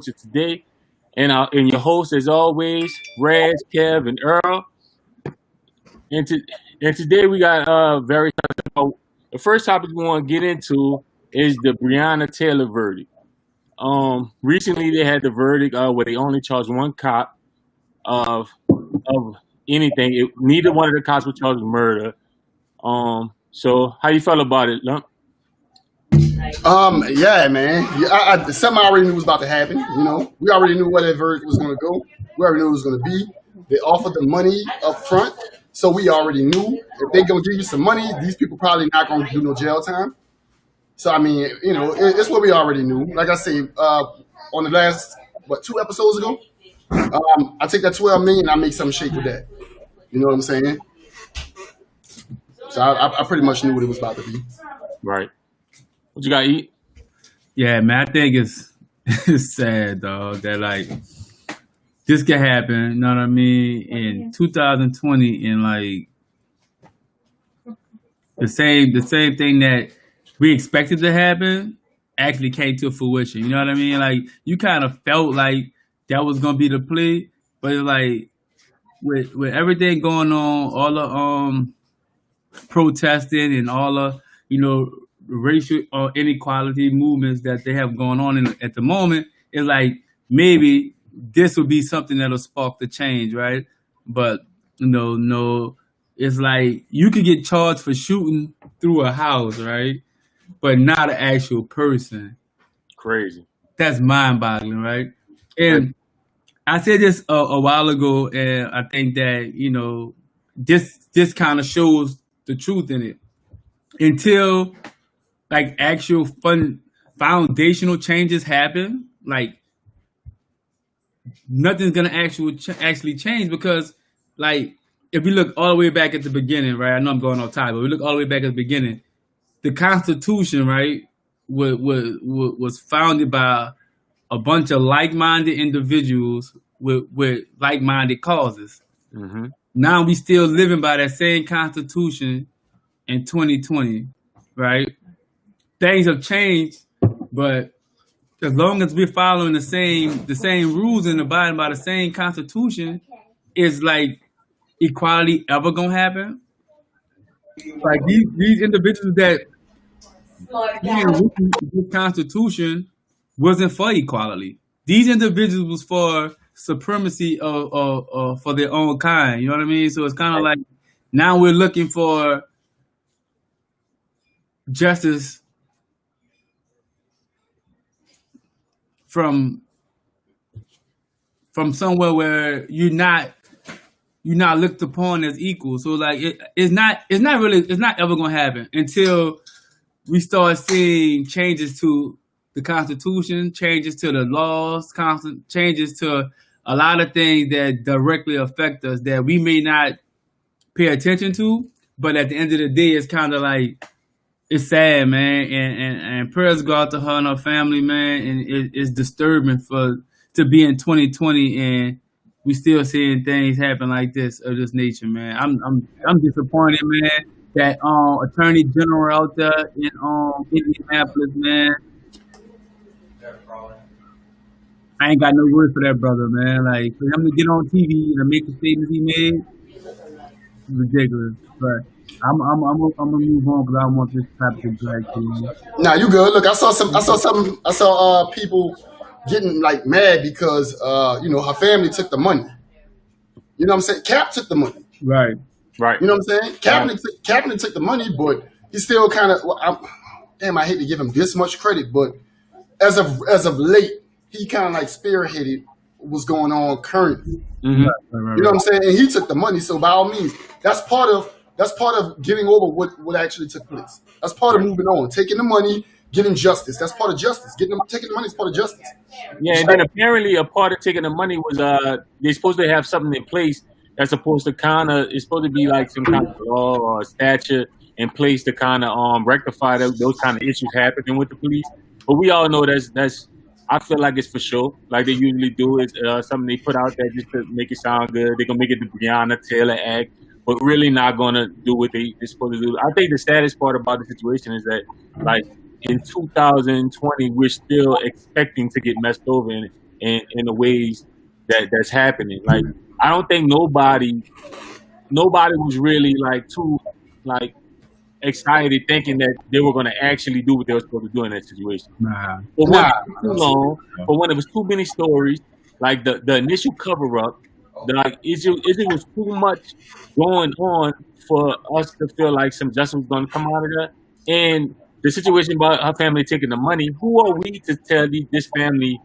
today, and your host as always, Reg, Kev, and Earl. And, to, and today we got very the first topic we want to get into is the Breonna Taylor verdict. Recently they had the verdict where they only charged one cop of anything. Neither one of the cops were charged with murder. So how you felt about it, Lump? Yeah, man. Something I already knew was about to happen. You know, we already knew where that verdict was going to go. We already knew it was going to be. They offered the money up front, so we already knew if they're going to give you some money, these people probably not going to do no jail time. So I mean, you know, it's what we already knew. Like I say, on the last 2 episodes ago, I take that 12 million and I make something shake with that. You know what I'm saying? So I pretty much knew what it was about to be. Right. What you got to eat? Yeah, man, I think it's sad, dog, that like this can happen, you know what I mean, in 2020, and like the same thing that we expected to happen actually came to fruition. You know what I mean? Like you kind of felt like that was gonna be the play, but it's like with everything going on, all the protesting and all the racial inequality movements that they have going on at the moment, it's like maybe this will be something that'll spark the change, right? But no, it's like you could get charged for shooting through a house, right? But not an actual person. Crazy. That's mind-boggling, right? And I said this a while ago, and I think that this kind of shows the truth in it. Until like actual foundational changes happen, like nothing's gonna actually change, because like if we look all the way back at the beginning, right? I know I'm going off topic, but we look all the way back at the beginning. The Constitution, right, was founded by a bunch of like-minded individuals with like-minded causes. Mm-hmm. Now we still living by that same Constitution in 2020, right? Things have changed, but as long as we're following the same rules and abiding by the same Constitution, is like equality ever gonna happen? Like these individuals that this Constitution wasn't for equality. These individuals was for supremacy for their own kind. You know what I mean? So it's kind of like now we're looking for justice from somewhere where you're not looked upon as equal. So like it's not ever gonna happen until we start seeing changes to the Constitution, changes to the laws, changes to a lot of things that directly affect us that we may not pay attention to, but at the end of the day, it's kind of like, it's sad, man, and prayers go out to her and her family, man, and it's disturbing to be in 2020 and we still seeing things happen like this of this nature, man. I'm disappointed, man, that Attorney General out there in Indianapolis, man. I ain't got no words for that brother, man. Like for him to get on TV and make the statements he made, ridiculous. But I'm gonna move on because I don't want this topic to drag too long. Nah, you good. Look, I saw people getting like mad because her family took the money. You know what I'm saying? Cap took the money. Right. You know what I'm saying? Kaepernick took the money, but he still kind of. I hate to give him this much credit, but as of late, he kind of like spearheaded what's going on currently. Mm-hmm. Right. You know what I'm saying? And he took the money, so by all means, that's part of getting over what actually took place. That's part of moving on, taking the money, getting justice. That's part of justice. Taking the money is part of justice. Yeah, and then apparently a part of taking the money was they're supposed to have something in place that's supposed to it's supposed to be like some kind of law or statute in place to kind of rectify those kind of issues happening with the police. But we all know that's I feel like it's for sure. Like they usually do is something they put out there just to make it sound good. They're gonna make it the Breonna Taylor Act, but really not gonna do what they're supposed to do. I think the saddest part about the situation is that like in 2020 we're still expecting to get messed over, and in the ways that's happening. Like I don't think nobody was really like too like excited thinking that they were going to actually do what they were supposed to do in that situation. Nah. But when it was too long, but when it was too many stories, like the initial cover up, like it was too much going on for us to feel like some justice was going to come out of that. And the situation about her family taking the money, who are we to tell this family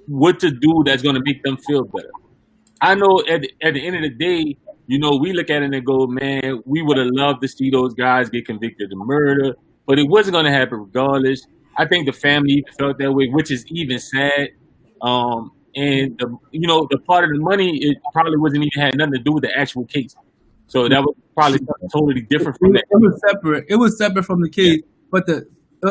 what to do that's going to make them feel better? I know at the end of the day, you know, we look at it and go, man, we would have loved to see those guys get convicted of murder, but it wasn't going to happen regardless. I think the family felt that way, which is even sad. And the part of the money, it probably wasn't even had nothing to do with the actual case. So that was probably something totally different from that. It was separate. It was separate from the case, but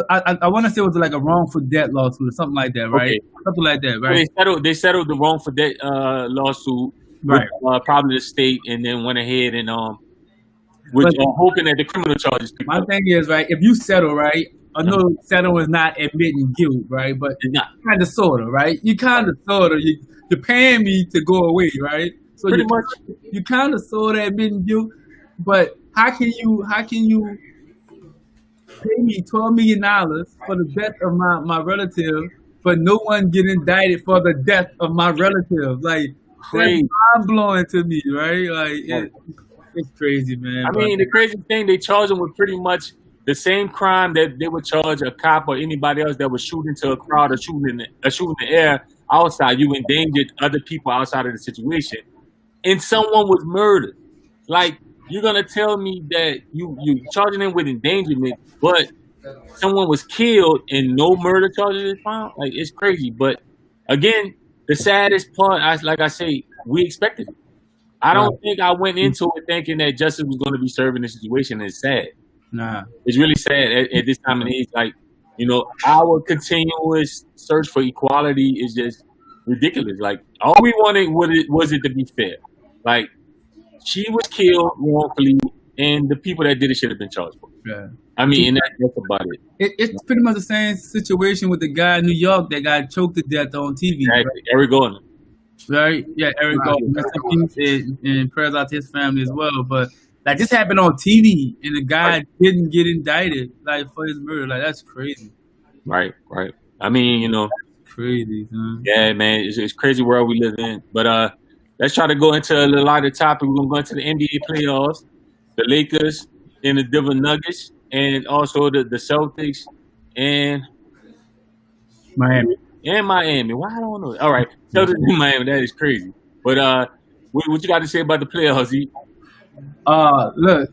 I want to say it was like a wrongful debt lawsuit or something like that, right? Okay. Something like that, right? So they settled the wrongful debt lawsuit, Right. with, probably the state, and then went ahead and hoping that the criminal charges. My thing is, right, if you settle, right, I know settle is not admitting guilt, right, but kind of sort of, right? You kind of sort of you're paying me to go away, right? So Pretty much, you kind of sort of admitting guilt, but how can you pay me $12 million for the death of my relative, but no one get indicted for the death of my relative? Like, crazy. that's mind blowing to me, right? Like, it's crazy, man. I mean, the crazy thing, they charge them with pretty much the same crime that they would charge a cop or anybody else that was shooting to a crowd or shooting in the air outside. You endangered other people outside of the situation, and someone was murdered. Like, you're gonna tell me that you charging them with endangerment, but someone was killed and no murder charges is found? Like, it's crazy. But again, the saddest part, like I say, we expected it. I don't think I went into it thinking that justice was going to be served in this situation. It's sad. Nah. It's really sad at this time and age. Like, you know, our continuous search for equality is just ridiculous. Like, all we wanted was it to be fair. Like, she was killed wrongfully, and the people that did it should have been charged for. Yeah. I mean, and that's about it. It's pretty much the same situation with the guy in New York that got choked to death on TV. Exactly. Right? Eric Gordon. Right? Yeah, Eric Gordon. Rest in peace, and prayers out to his family as well. But like, this happened on TV, and the guy didn't get indicted like for his murder. Like, that's crazy. Right. I mean, you know, crazy, man. Yeah, man, it's crazy world we live in. But let's try to go into a lighter topic. We're gonna go into the NBA playoffs, the Lakers and the Denver Nuggets, and also the Celtics and Miami. Why I don't know. All right, Celtics and Miami. That is crazy. But what you got to say about the playoffs? E? Look,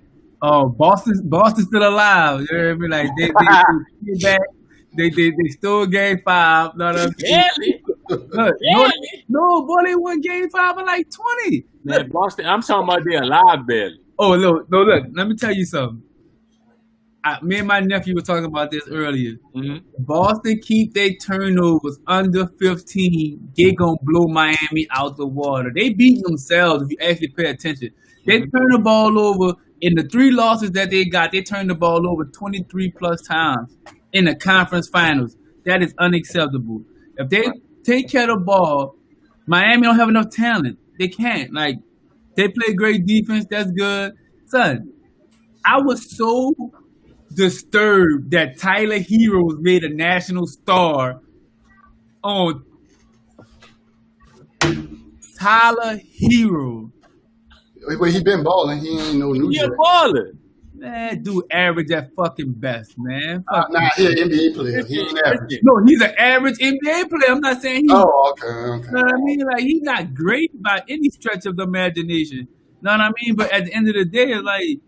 Boston's still alive. You know what I mean? Like they came back. They stole Game 5. Know what I'm saying? Look, no, boy, they won Game 5 in like 20. Man, Boston. I'm talking about they alive barely. Oh, look. Let me tell you something. Me and my nephew were talking about this earlier. Mm-hmm. Boston keep their turnovers under 15. They gonna blow Miami out the water. They beat themselves if you actually pay attention. They turn the ball over in the 3 losses that they got. They turned the ball over 23 plus times in the conference finals. That is unacceptable. If they take care of the ball, Miami don't have enough talent. They can't. Like, they play great defense. That's good. Son, I was so disturbed that Tyler Hero was made a national star on Tyler Hero. But he been balling. He ain't no new. He a baller. Man, dude, average at fucking best, man. Nah, he an NBA player. He ain't average. No, he's an average NBA player. I'm not saying he's. Oh, okay. You know what I mean? Like, he's not great by any stretch of the imagination. You know what I mean? But at the end of the day, it's like,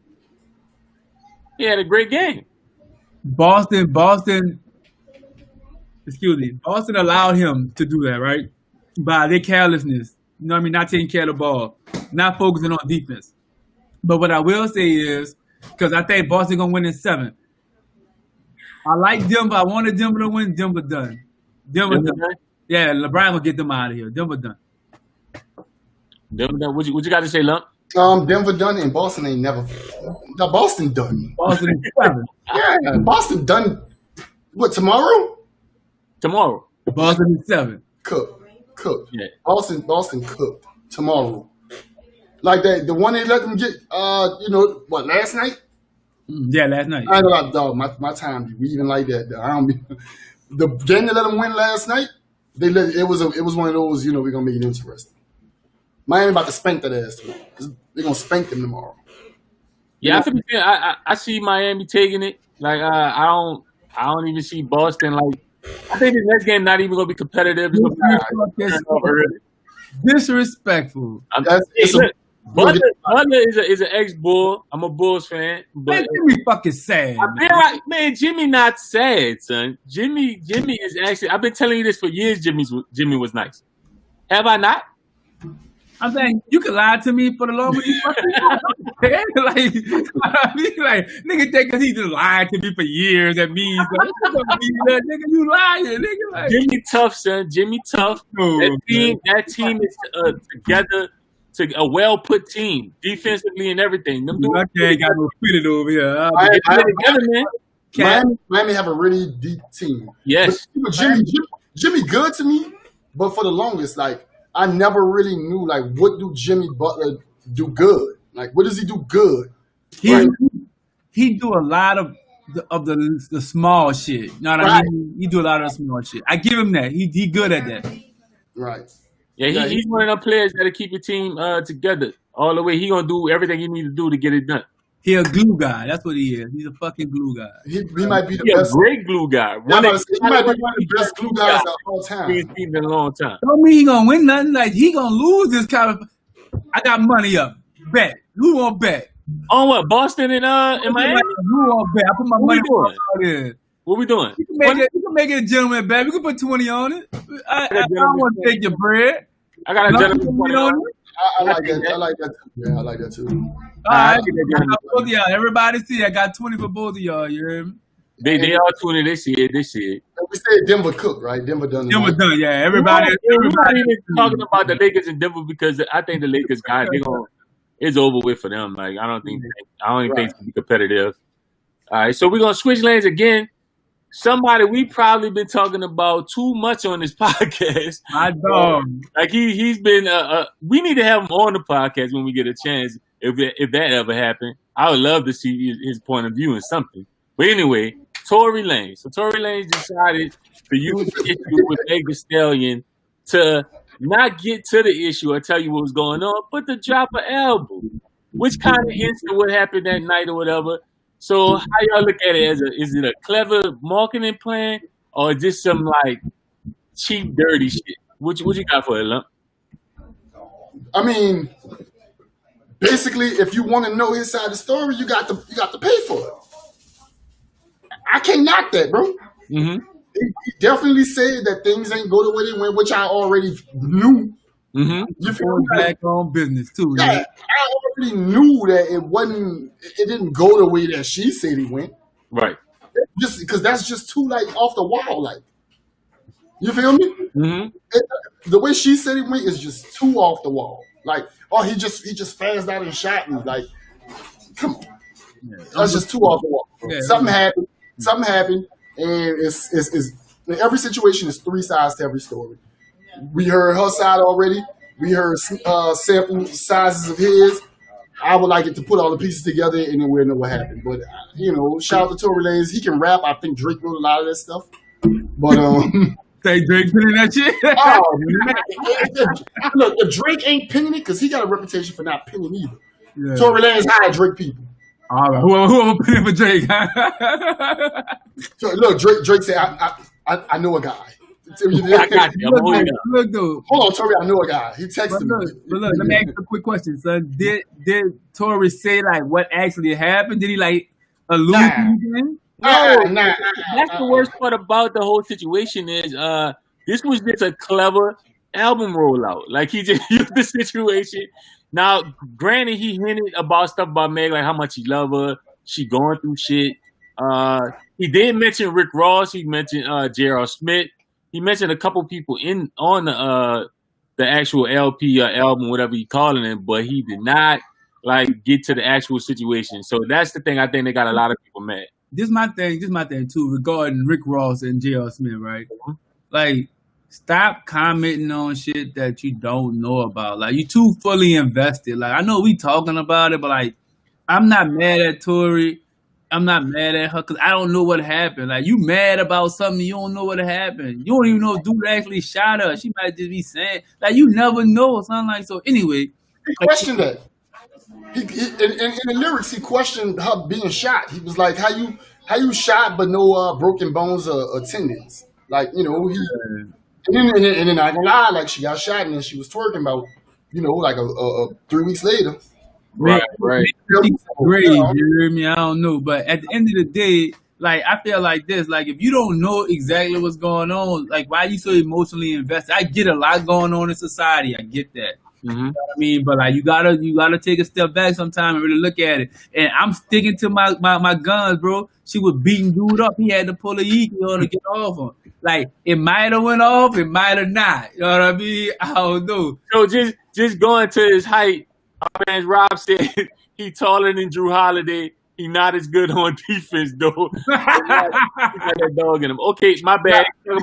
he had a great game. Boston allowed him to do that, right? By their carelessness. You know what I mean? Not taking care of the ball. Not focusing on defense. But what I will say is, because I think Boston going to win in 7. I like Denver. I wanted Denver to win. Denver done. Denver done. Yeah, LeBron will get them out of here. Denver done. Denver done. What you got to say, Lump? Denver done and Boston ain't never. No, Boston done. Boston is 7. Yeah, Boston done. What, tomorrow? Tomorrow. Boston is 7. Cook. cooked. Yeah. Boston cooked tomorrow. Like that, the one they let them get, last night? Yeah, last night. I ain't gonna lie, dog. My time be weaving like that. I don't be. The game they let them win last night. It was one of those. We're gonna make it interesting. Miami about to spank that ass too. They're gonna spank them tomorrow. Yeah, I see Miami taking it. Like I don't even see Boston. Like I think the next game not even gonna be competitive. Disrespectful. Butler is an ex-Bull. I'm a Bulls fan, but man, Jimmy fucking sad. Man, Jimmy not sad, son. Jimmy is actually. I've been telling you this for years. Jimmy was nice. Have I not? I'm saying you can lie to me for the longer you fucking like nigga think because he just lied to me for years that means nigga you lying nigga like Jimmy tough, son. Jimmy tough. That team is together. To a well put team, defensively and everything. Them I can't got no feeling over here. Miami have a really deep team. Yes, but Jimmy good to me, but for the longest, like I never really knew like what do Jimmy Butler do good? Like what does he do good? He do a lot of the small shit. You know what I mean? He do a lot of the small shit. I give him that. He good at that. Right. Yeah, he's one of them players that'll keep your team together all the way. He gonna do everything he needs to do to get it done. He a glue guy. That's what he is. He's a fucking glue guy. He might be the best. A great glue guy. He might be one of the best glue guys of all time. He's been in a long time. Don't mean he gonna win nothing. Like he gonna lose this kind of. I got money up. Bet. Who won't bet? On what? Boston and Miami? Who won't bet? I put my money on it. What we doing? You can make it a gentleman bet. We can put 20 on it. I don't want to take your bread. I got a gentleman on it. I like that. I like that too. Yeah, I like that too. All right. Both of y'all. Everybody see, I got 20 for both of y'all. You hear me? They all tuning this year. We said Denver cook, right? Denver done. Yeah. Everybody. We're not even talking about the Lakers and Denver because I think the Lakers guys, it's over with for them. Like I don't think it's gonna be competitive. All right, so we're gonna switch lanes again. Somebody we probably been talking about too much on this podcast. My dog. Like he's been. We need to have him on the podcast when we get a chance. If that ever happened, I would love to see his point of view in something. But anyway, Tory Lanez. So Tory Lanez decided to use the issue with Meg Thee Stallion to not get to the issue or tell you what was going on, but to drop an album, which kind of hints at what happened that night or whatever. So how y'all look at it? Is it a clever marketing plan or just some like cheap, dirty shit? What you got for it, Lump? I mean, basically, if you want to know his side of the story, you got to pay for it. I can't knock that, bro. Mm-hmm. He definitely said that things ain't go the way they went, which I already knew. Mm-hmm. You feel back on business too. Yeah, Right? I already knew that it didn't go the way that she said it went. Right. Just because that's just too like off the wall, like. You feel me? Mm-hmm. The way she said it went is just too off the wall. Like, oh, he just spazzed out and shot me. Like, come on, that's just too off the wall. Yeah, Something happened, and it's in every situation is three sides to every story. We heard her side already. We heard sample sizes of his. I would like it to put all the pieces together, and then we'll know what happened. But shout out to Tory Lanez. He can rap. I think Drake wrote a lot of that stuff. But say Drake pinning that shit. Oh man! Look, if Drake ain't pinning it, because he got a reputation for not pinning either. Yeah. Tory Lanez hired Drake people. All right, whoever pinning for Drake. So, look, Drake said, "I know a guy." I got you. Look, dude. Hold on, Tory. I know a guy. He texted me. But look, let me ask you a quick question, son. Did Tory say like what actually happened? Did he like allude to anything? No, that's the worst part about the whole situation is this was just a clever album rollout. Like he just used the situation. Now, granted, he hinted about stuff about Meg, like how much he love her, she going through shit. He did mention Rick Ross. He mentioned J.R. Smith. He mentioned a couple people on the actual LP or album, whatever you calling it, but he did not like get to the actual situation. So that's the thing. I think they got a lot of people mad. This is my thing too regarding Rick Ross and J.R. Smith, right? Mm-hmm. Like stop commenting on shit that you don't know about. Like, you too fully invested. Like, I know we talking about it, but like, I'm not mad at Tori. I'm not mad at her because I don't know what happened. Like, you mad about something, you don't know what happened. You don't even know if dude actually shot her. She might just be saying, like, you never know or something like. So anyway, He questioned that. In the lyrics, he questioned her being shot. He was like, "How you shot but no broken bones or tendons?" Like, you know, and then I gonna lie, like, she got shot and then she was twerking about, you know, like a 3 weeks later. Right. Great, you hear me? I don't know, but at the end of the day, like, I feel like this. Like, if you don't know exactly what's going on, like, why are you so emotionally invested? I get a lot going on in society. I get that. Mm-hmm. You know what I mean? But like, you gotta take a step back sometime and really look at it. And I'm sticking to my guns, bro. She was beating dude up. He had to pull a yeeky on to get off him. Like, it might have went off, it might have not. You know what I mean? I don't know. So just going to his height, our man Rob said he taller than Drew Holiday. He not as good on defense though. He got that dog in him. Okay, my bad. He's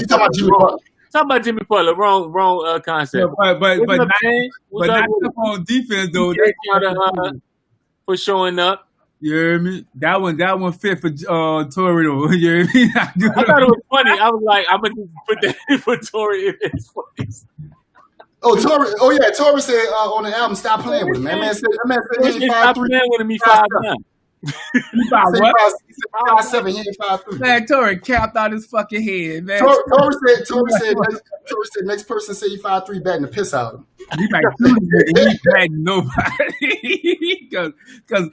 talking about Jimmy Butler. Talking about Jimmy Butler. Wrong concept. But What's not up, enough on defense though. for showing up. You hear me? That one fit for Tori though. You hear me? I thought it was funny. I was like, I'm gonna just put that for Tori in his face. Oh, Tori. Oh yeah, Tori said on the album, "Stop playing with him." That man said he ain't 5'3". Playing with him, he 5'9". You thought what? He said 5'7". He ain't 5'3". Man, Tori capped out his fucking head, man. Tori said next person say he 5'3", batting the piss out of him. He might do it. He ain't bagging nobody. Because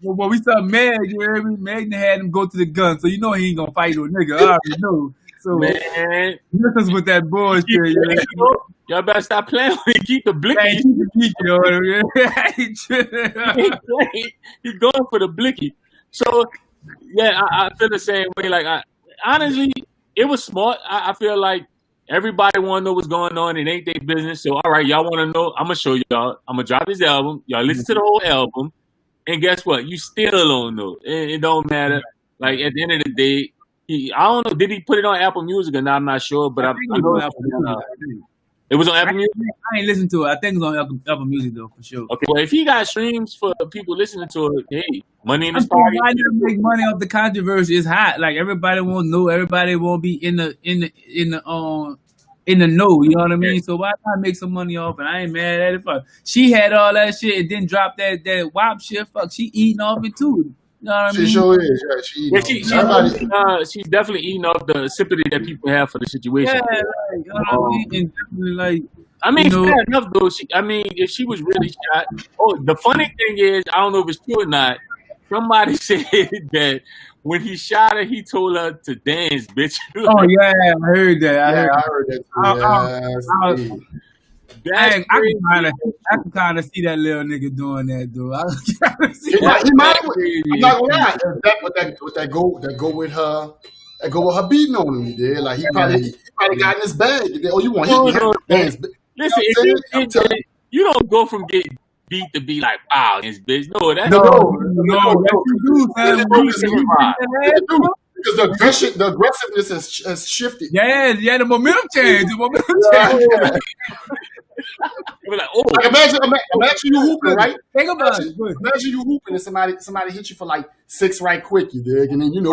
when we saw Meg, you hear me? Meg had him go to the gun, so you know he ain't gonna fight no nigga. I already know. So Man, listen with that bullshit. y'all better stop playing with it. Keep the blicky. Man, keep the geek, you know what I mean? He's going for the blicky. So yeah, I feel the same way. Like, honestly, it was smart. I feel like everybody want to know what's going on. It ain't their business. So all right, y'all want to know? I'm gonna show y'all. I'm gonna drop this album. Y'all listen to the whole album, and guess what? You still don't know. It don't matter. Like, at the end of the day, I don't know. Did he put it on Apple Music or not? I'm not sure, but I know Apple Music. It was on Apple Music? I ain't listened to it. I think it's on Apple Music though, for sure. Okay, well, if he got streams for people listening to it, hey, money in his pocket. I never make money off the controversy. It's hot. Like, everybody won't know. Everybody won't be in the know. You know what I mean? So why not make some money off it? I ain't mad at it. Fuck. She had all that shit and then dropped that WAP shit. Fuck, she eating off it too. You know what I mean? She sure is. Yeah, she's definitely eating off the sympathy that people have for the situation. Yeah, like, you know what I mean? And definitely, like, I mean, fair enough though. If she was really shot. Oh, the funny thing is, I don't know if it's true or not. Somebody said that when he shot her, he told her to dance, bitch. Oh yeah, I heard that. I heard that too. I can kind of see that little nigga doing that, though. I'm not gonna lie. That go with her. That go with her beating on him. Yeah, like he probably got in his bag. Oh, you want him to dance? Listen, you don't go from getting beat to be like, wow, this bitch. No, that's because the aggressiveness has shifted. Yeah, the momentum changed. Like, oh. Like, imagine you hooping, right? Think about it. Imagine you hooping and somebody hit you for like 6 right quick, you dig, and then you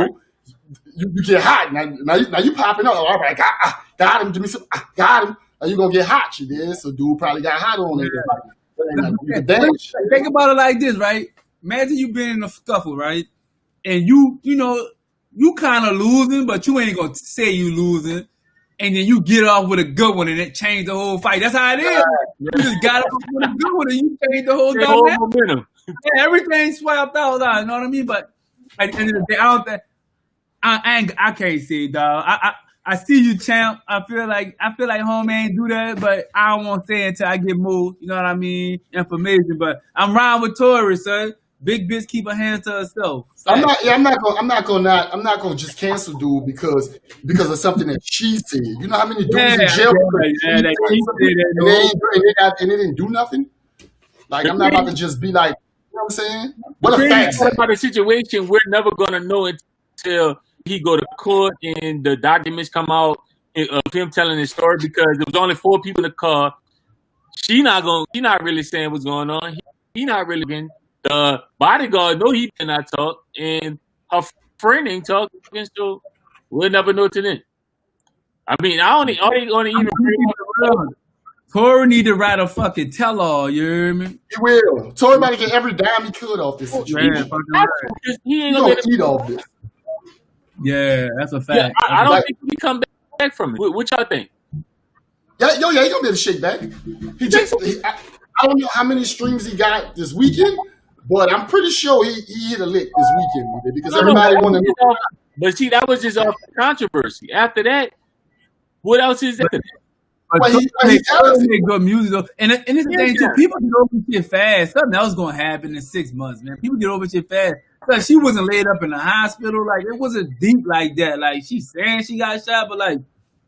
get hot. Now you popping up. All right, got him. Give me some. Got him. Now you gonna get hot, you dig? So dude probably got hot on it. Think about it like this, right? Imagine you been in a scuffle, right? And you kind of losing, but you ain't gonna say you losing. And then you get off with a good one and it changed the whole fight. That's how it is. You just got off with a good one and you changed the whole dynamic. Yeah, everything swapped out, you know what I mean? But at the end of the day, I can't see it, dog. I see you, champ. I feel like homie ain't do that, but I don't want to say it until I get more, you know what I mean, information. But I'm riding with Tori, son. Big bitch keep her hands to herself. I'm not gonna just cancel dude because of something that she said. You know how many dudes in jail and they didn't do nothing? Like, I'm not about to just be like, you know what I'm saying? What a fact. About the situation, we're never gonna know until he go to court and the documents come out of him telling his story because there was only 4 people in the car. She not really saying what's going on. He not really been. The bodyguard know he did not talk, and her friend ain't talking, so we'll never know till then. I mean, I only even. Tory need to write a fucking tell-all, you hear me? He will. Tory might get every dime he could off this situation. He ain't gonna eat off this. Yeah, that's a fact. Yeah, I don't think he come back from it. What y'all think? Yeah, he gonna be able to shake back. I don't know how many streams he got this weekend, but I'm pretty sure he hit a lick this weekend with it because everybody wanted to know. But see, that was just off controversy. After that, what else is there? But he make good music though, and it's the thing too. People get over shit fast. Something else gonna happen in 6 months, man. People get over shit fast. Like she wasn't laid up in the hospital. Like it wasn't deep like that. Like she's saying she got shot, but like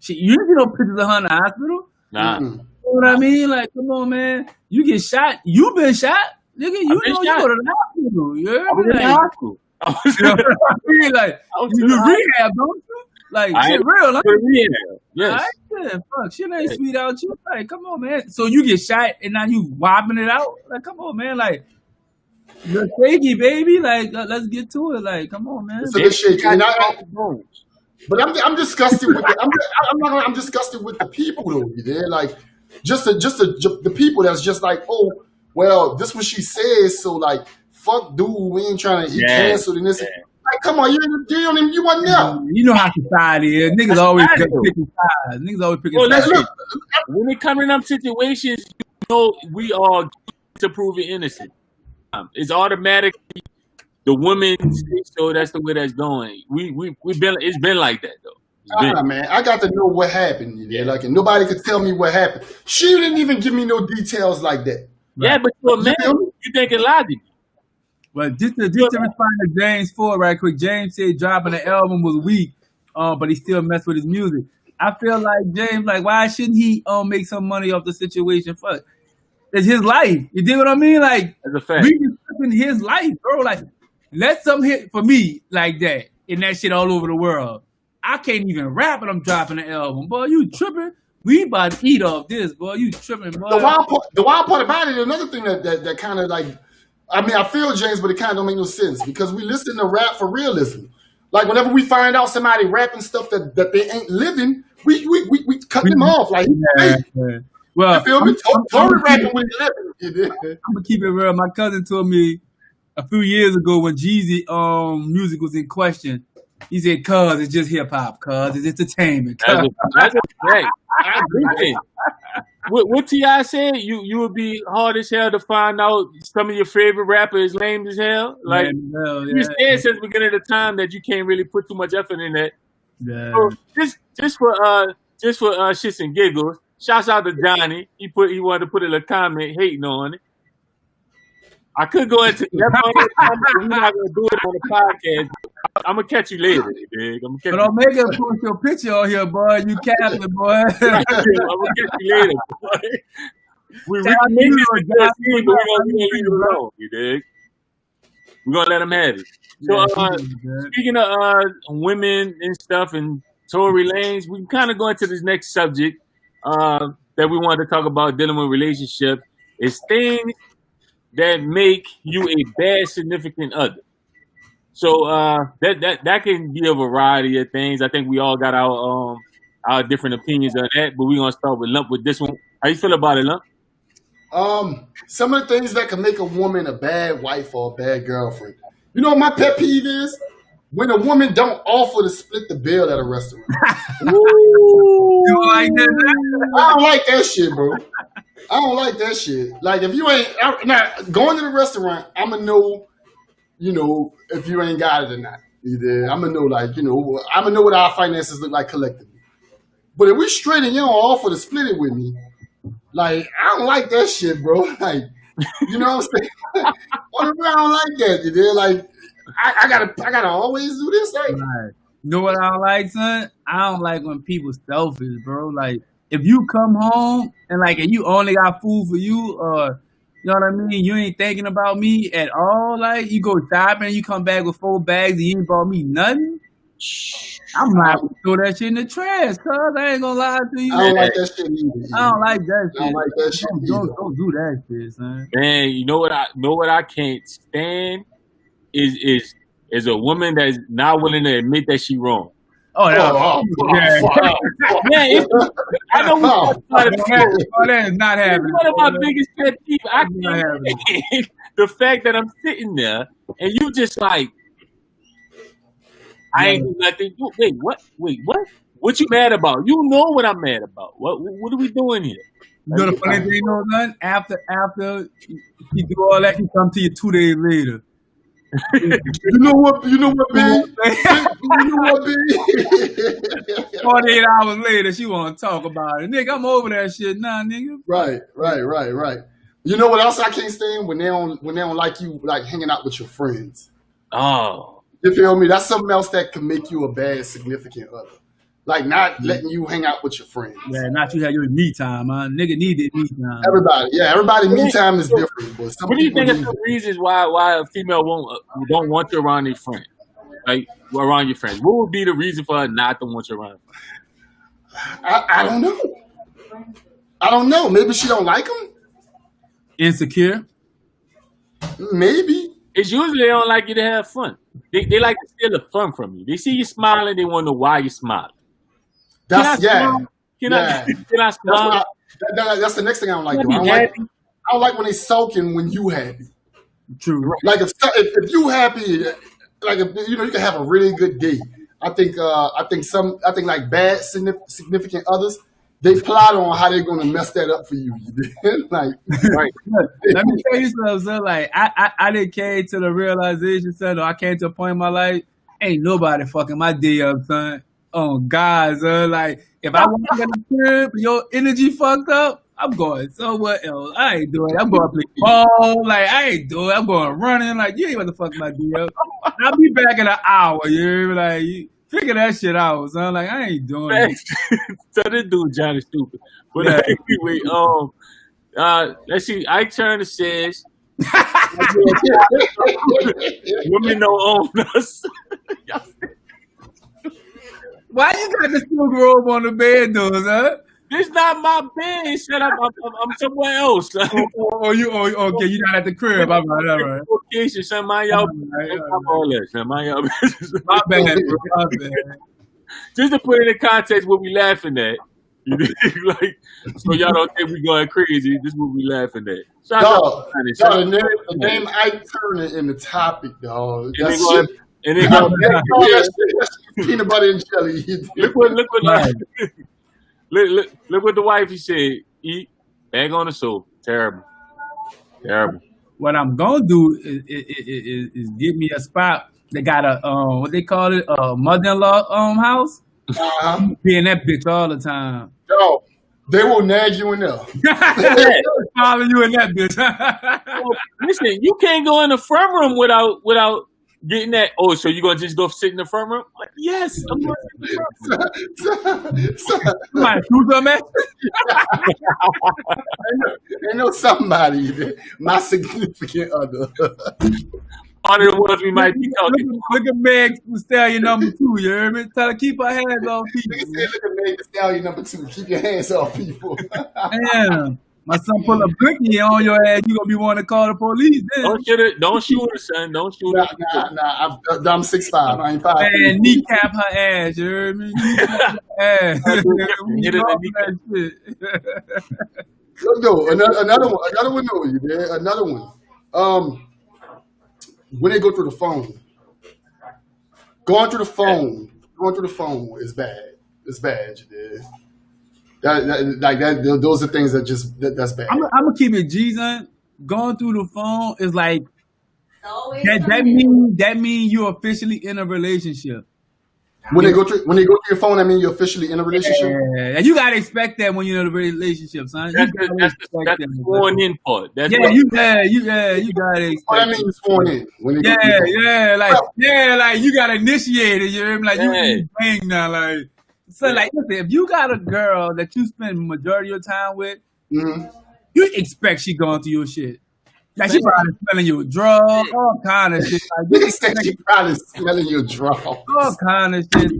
you didn't get no pictures of her in the hospital. Nah. You know what I mean? Like, come on, man. You get shot. You been shot, nigga. You know you go to the hospital. You heard me? Like, hospital. You know what I mean? Like you rehab, don't you? Like shit real. Like, rehab. Yes. Fuck, shit ain't sweet out you. Like, come on, man. So you get shot and now you wobbling it out. Like, come on, man. Like, you're shaky, baby. Like, let's get to it. Like, come on, man. So shaky. But I'm disgusted with I'm disgusted with the people though. You like just the people that's just like, oh well, this what she says. So like, fuck, dude, we ain't trying to get canceled and this. Yeah. Like, come on, you wasn't there. You know how society is. Niggas always picking sides. Niggas always picking sides. Look, when it comes to them situations, you know we are to prove it innocent. It's automatically the women say so. That's the way that's going. It's been like that though. Man, I got to know what happened. Like, and nobody could tell me what happened. She didn't even give me no details like that. Right. Yeah, but you're a man. You thinking logically. But just to respond to James Ford right quick, James said dropping the album was weak, but he still messed with his music. I feel like James, like, why shouldn't he make some money off the situation? Fuck, it's his life. You dig what I mean? Like, that's a fact. We in his life, bro. Like, let something hit for me like that, and that shit all over the world. I can't even rap, and I'm dropping the album, boy. You tripping? We about to eat off this, boy. You tripping, boy? The wild part about it, another thing that kind of like. I mean, I feel James, but it kind of don't make no sense because we listen to rap for realism. Like whenever we find out somebody rapping stuff that they ain't living, we cut them off. Like, hey, well, you feel me? Tory rapping when he's living. I'm gonna keep it real. My cousin told me a few years ago when Jeezy music was in question, he said, "Cuz it's just hip hop, cuz it's entertainment." That's right. I agree. What T.I. said, you would be hard as hell to find out some of your favorite rappers lame as hell. Like you said since the beginning of the time that you can't really put too much effort in that. Yeah. So just for shits and giggles, shouts out to Johnny. He wanted to put a little comment hating on it. I could go into that. We're not gonna do it on the podcast. I'm gonna catch you later, big. But don't make us post your picture on here, boy. You capping, boy. I'm gonna catch you later, boy. We really make this a good team, but we're gonna leave it alone. You dig? We're gonna let them have it. So, speaking of women and stuff and Tory Lanez, we can kind of go into this next subject that we wanted to talk about dealing with relationships. It's things that make you a bad significant other. So that can be a variety of things. I think we all got our different opinions on that, but we're gonna start with Lump with this one. How you feel about it, Lump? Some of the things that can make a woman a bad wife or a bad girlfriend. You know what my pet peeve is? When a woman don't offer to split the bill at a restaurant. You don't like that? I don't like that shit, bro. I don't like that shit. Like, if you ain't now going to the restaurant, I'm gonna know, if you ain't got it or not. I'm gonna know, I'm gonna know what our finances look like collectively. But if we straight and you don't offer to split it with me, like, I don't like that shit, bro. Like, you know what I'm saying? I don't like that. Like, I gotta always do this. Like, right. You know what I don't like, son? I don't like when people selfish, bro. Like, if you come home and you only got food for you, or you know what I mean, you ain't thinking about me at all. Like, you go shopping and you come back with 4 bags and you ain't bought me nothing. I'm not gonna throw that shit in the trash, cuz I ain't gonna lie to you. I don't like that shit either. I don't like that shit. I don't like that shit either. Don't do that shit, son. Man, you know what I can't stand is a woman that's not willing to admit that she wrong. Oh, yeah. Man, I know we talked about it before. That is not happening. One of my biggest pet peeves. I can't stand the fact that I'm sitting there and you just like, I ain't do nothing. Wait, what? What you mad about? You know what I'm mad about. What are we doing here? You know the funny thing, though, son? After he do all that, he come to you 2 days later. You know what, B? You know what, B? 48 hours later, she want to talk about it. Nigga, I'm over that shit now, nigga. Right. You know what else I can't stand? When they don't like you, like hanging out with your friends. Oh. You feel me? That's something else that can make you a bad significant other. Like not letting you hang out with your friends. Yeah, not you have your me time, man. Nigga need that me time. Everybody me time is different. But some what do you think are need some reasons why a female don't want you around their friends? Like around your friends. What would be the reason for her not to want you around? I don't know. Maybe she don't like them. Insecure? Maybe. It's usually they don't like you to have fun. They like to steal the fun from you. They see you smiling, they want to know why you smiling. Can I smile? That's the next thing I don't like. I don't like when they sulking when you happy. True. Like if you happy, like if, you can have a really good day. I think like bad significant others, they plot on how they're gonna mess that up for you. Like, right. Let me tell you something, son. Like I didn't came to the realization, son, or I came to a point in my life, ain't nobody fucking my day up, son. Oh God, son. Like if I want to get a crib, your energy fucked up, I'm going somewhere else. I ain't doing it. I'm going to play ball. Like I ain't doing it. I'm going running. Like you ain't about to fuck my day up. I'll be back in an hour. You like figure that shit out, son. Like I ain't doing it. So this dude Johnny stupid. But anyway, let's see. Ike Turner says women don't own us. Why you got the silk robe on the bed, though, huh? This not my bed. Shut up. I'm somewhere else. Okay, you're not at the crib. I'm like, all right. Location, son. Mind y'all. All that, son. Mind y'all. My bad, bro. My bad. Just to put it in context, what we laughing at. Like, so y'all don't think we going crazy. This is what we laughing at. The name Ike Turner in the topic, dog. And then peanut butter and jelly. Look what the wifey said. Eat, bang on the soul. Terrible. What I'm gonna do is give me a spot that got a what they call it, a mother-in-law house. Be in that bitch all the time. Yo, they will nag you in there. Follow you in that bitch. Listen, you can't go in the front room without getting that. Oh, so you gonna just go sit in the front room? Like, yes, I'm going to sit in the front room. Somebody do something. I know somebody, my significant other. Part of the ones we might be talking. Look at Meg Thee Stallion number 2. You heard me? Tell her keep her hands off people. Look at Meg Thee Stallion number 2. Keep your hands off people. Damn. My son pull a blicky on your ass, you gonna be wanting to call the police. Don't shoot her, son. Don't shoot her. Nah. I'm 6'5". I ain't 5. Man, kneecap her ass. You heard me? Kneecap her ass. No, another one. No, you man. Another one. When they go through the phone, going through the phone is bad. It's bad, you did. Those are things that's bad. I'm gonna keep it G-son. Going through the phone is like that mean you're officially in a relationship. When they go through your phone, I mean you're officially in a relationship. Yeah, you gotta expect that when you're in a relationship, son. That's the sworn in part. You gotta expect. What I mean is sworn in. When they like you gotta initiate it. You're like you bang now, like. So, like, listen, if you got a girl that you spend majority of your time with, you expect she going through your shit. Like she probably smelling your draw, all kind of shit. Like Nigga said she probably smelling your draw. all kind of shit.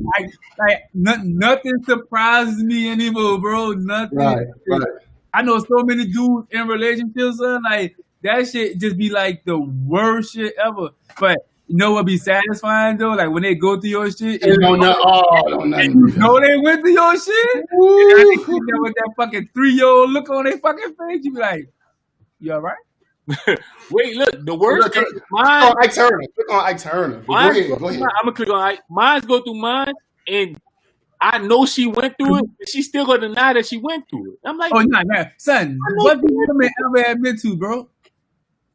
Like nothing surprises me anymore, bro. Nothing. Right. I know so many dudes in relationships, son. Like that shit just be like the worst shit ever. But you know what be satisfying though? Like when they go through your shit, and Don't and you know they went through your shit. And they sit there with that fucking 3-year-old look on their fucking face. You be like, you all right? Wait, look, the worst thing, Click mine. on Ike Turner. Click on Ike Turner. Go ahead. I'm gonna click on Ike. Mine's go through mine, and I know she went through it, but she still gonna deny that she went through it. I'm like, Oh, nah, son. What do women ever admit to, bro?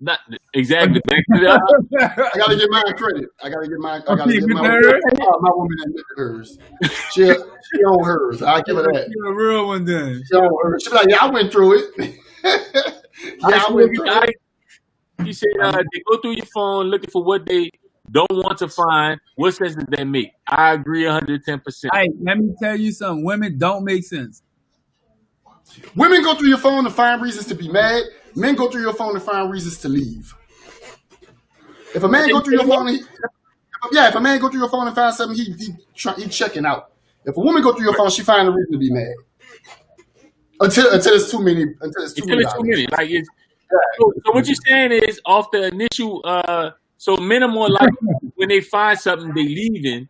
not exactly. Back to the I gotta give mine credit. I gotta give my Okay, woman admitted hers. She own hers. I give her that. You're a real one then. She own hers. She be like, yeah, I went through it. I went through it. He said they go through your phone looking for what they don't want to find. What sense does that make? I agree 110%. Hey, let me tell you something. Women don't make sense. Women go through your phone to find reasons to be mad. Men go through your phone to find reasons to leave. If a man go through your phone, if a man go through your phone and find something, he checking out. If a woman go through your phone, she find a reason to be mad. Until it's too many. Until it's too many. Like it's. So what you're saying is off the initial. So men are more likely when they find something they leaving.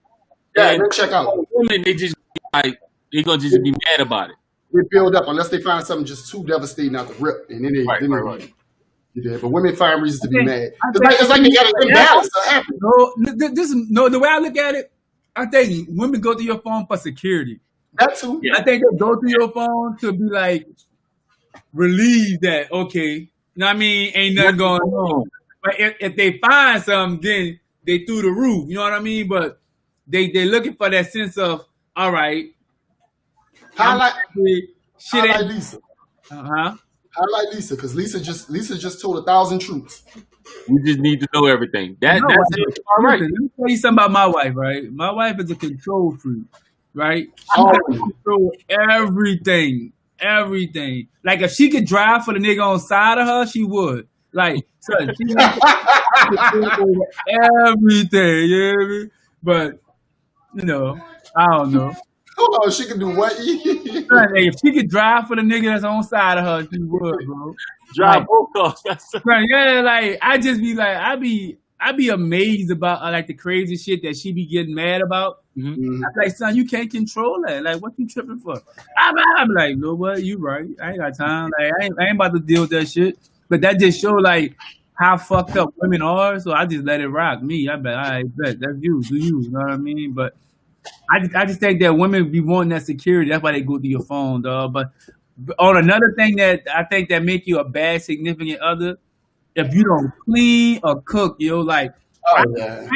Yeah, they check out. Women, they just like they're gonna just be mad about it. They build up unless they find something just too devastating out the rip, and then they Right. Yeah, but women find reasons to be mad. It's like they got an imbalance to happen. No, the way I look at it, I think women go through your phone for security. That too. Yeah. I think they go through your phone to be like relieved that okay, you know what I mean, ain't nothing going on. But if they find something, then they through the roof. You know what I mean? But they looking for that sense of all right. Highlight Shit. Lisa. Highlight Lisa, because Lisa just told 1,000 truths. We just need to know everything. That's it. All right. Let me tell you something about my wife, right? My wife is a control freak, right? She control everything. Like if she could drive for the nigga on side of her, she would. Like, son, she control everything, you know what I mean? But you know, I don't know. Oh, she can do what? If she could drive for the nigga that's on side of her, she would, bro. Drive both cars. Yeah, like I just be like, I be amazed about like the crazy shit that she be getting mad about. Mm-hmm. I'm like, son, you can't control that. Like, what you tripping for? I'm like, no, what? You right? I ain't got time. Like, I ain't about to deal with that shit. But that just show like how fucked up women are. So I just let it rock me. I bet, all right, bet that's you. Do you? You know what I mean? But I just think that women be wanting that security. That's why they go to your phone, dog. But on another thing that I think that make you a bad significant other, if you don't clean or cook, like I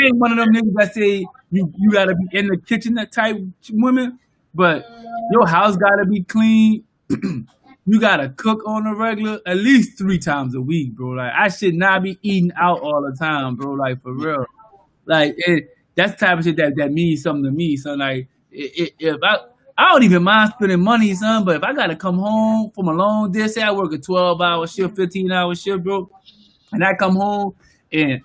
ain't one of them niggas that say you gotta be in the kitchen that type women, but your house gotta be clean. You gotta cook on a regular at least 3 times a week, bro. Like I should not be eating out all the time, bro. Like for real. Like that's the type of shit that means something to me, son. Like if I don't even mind spending money, son, but if I gotta come home from a long day, say I work a 12-hour shift, 15-hour shift, bro, and I come home and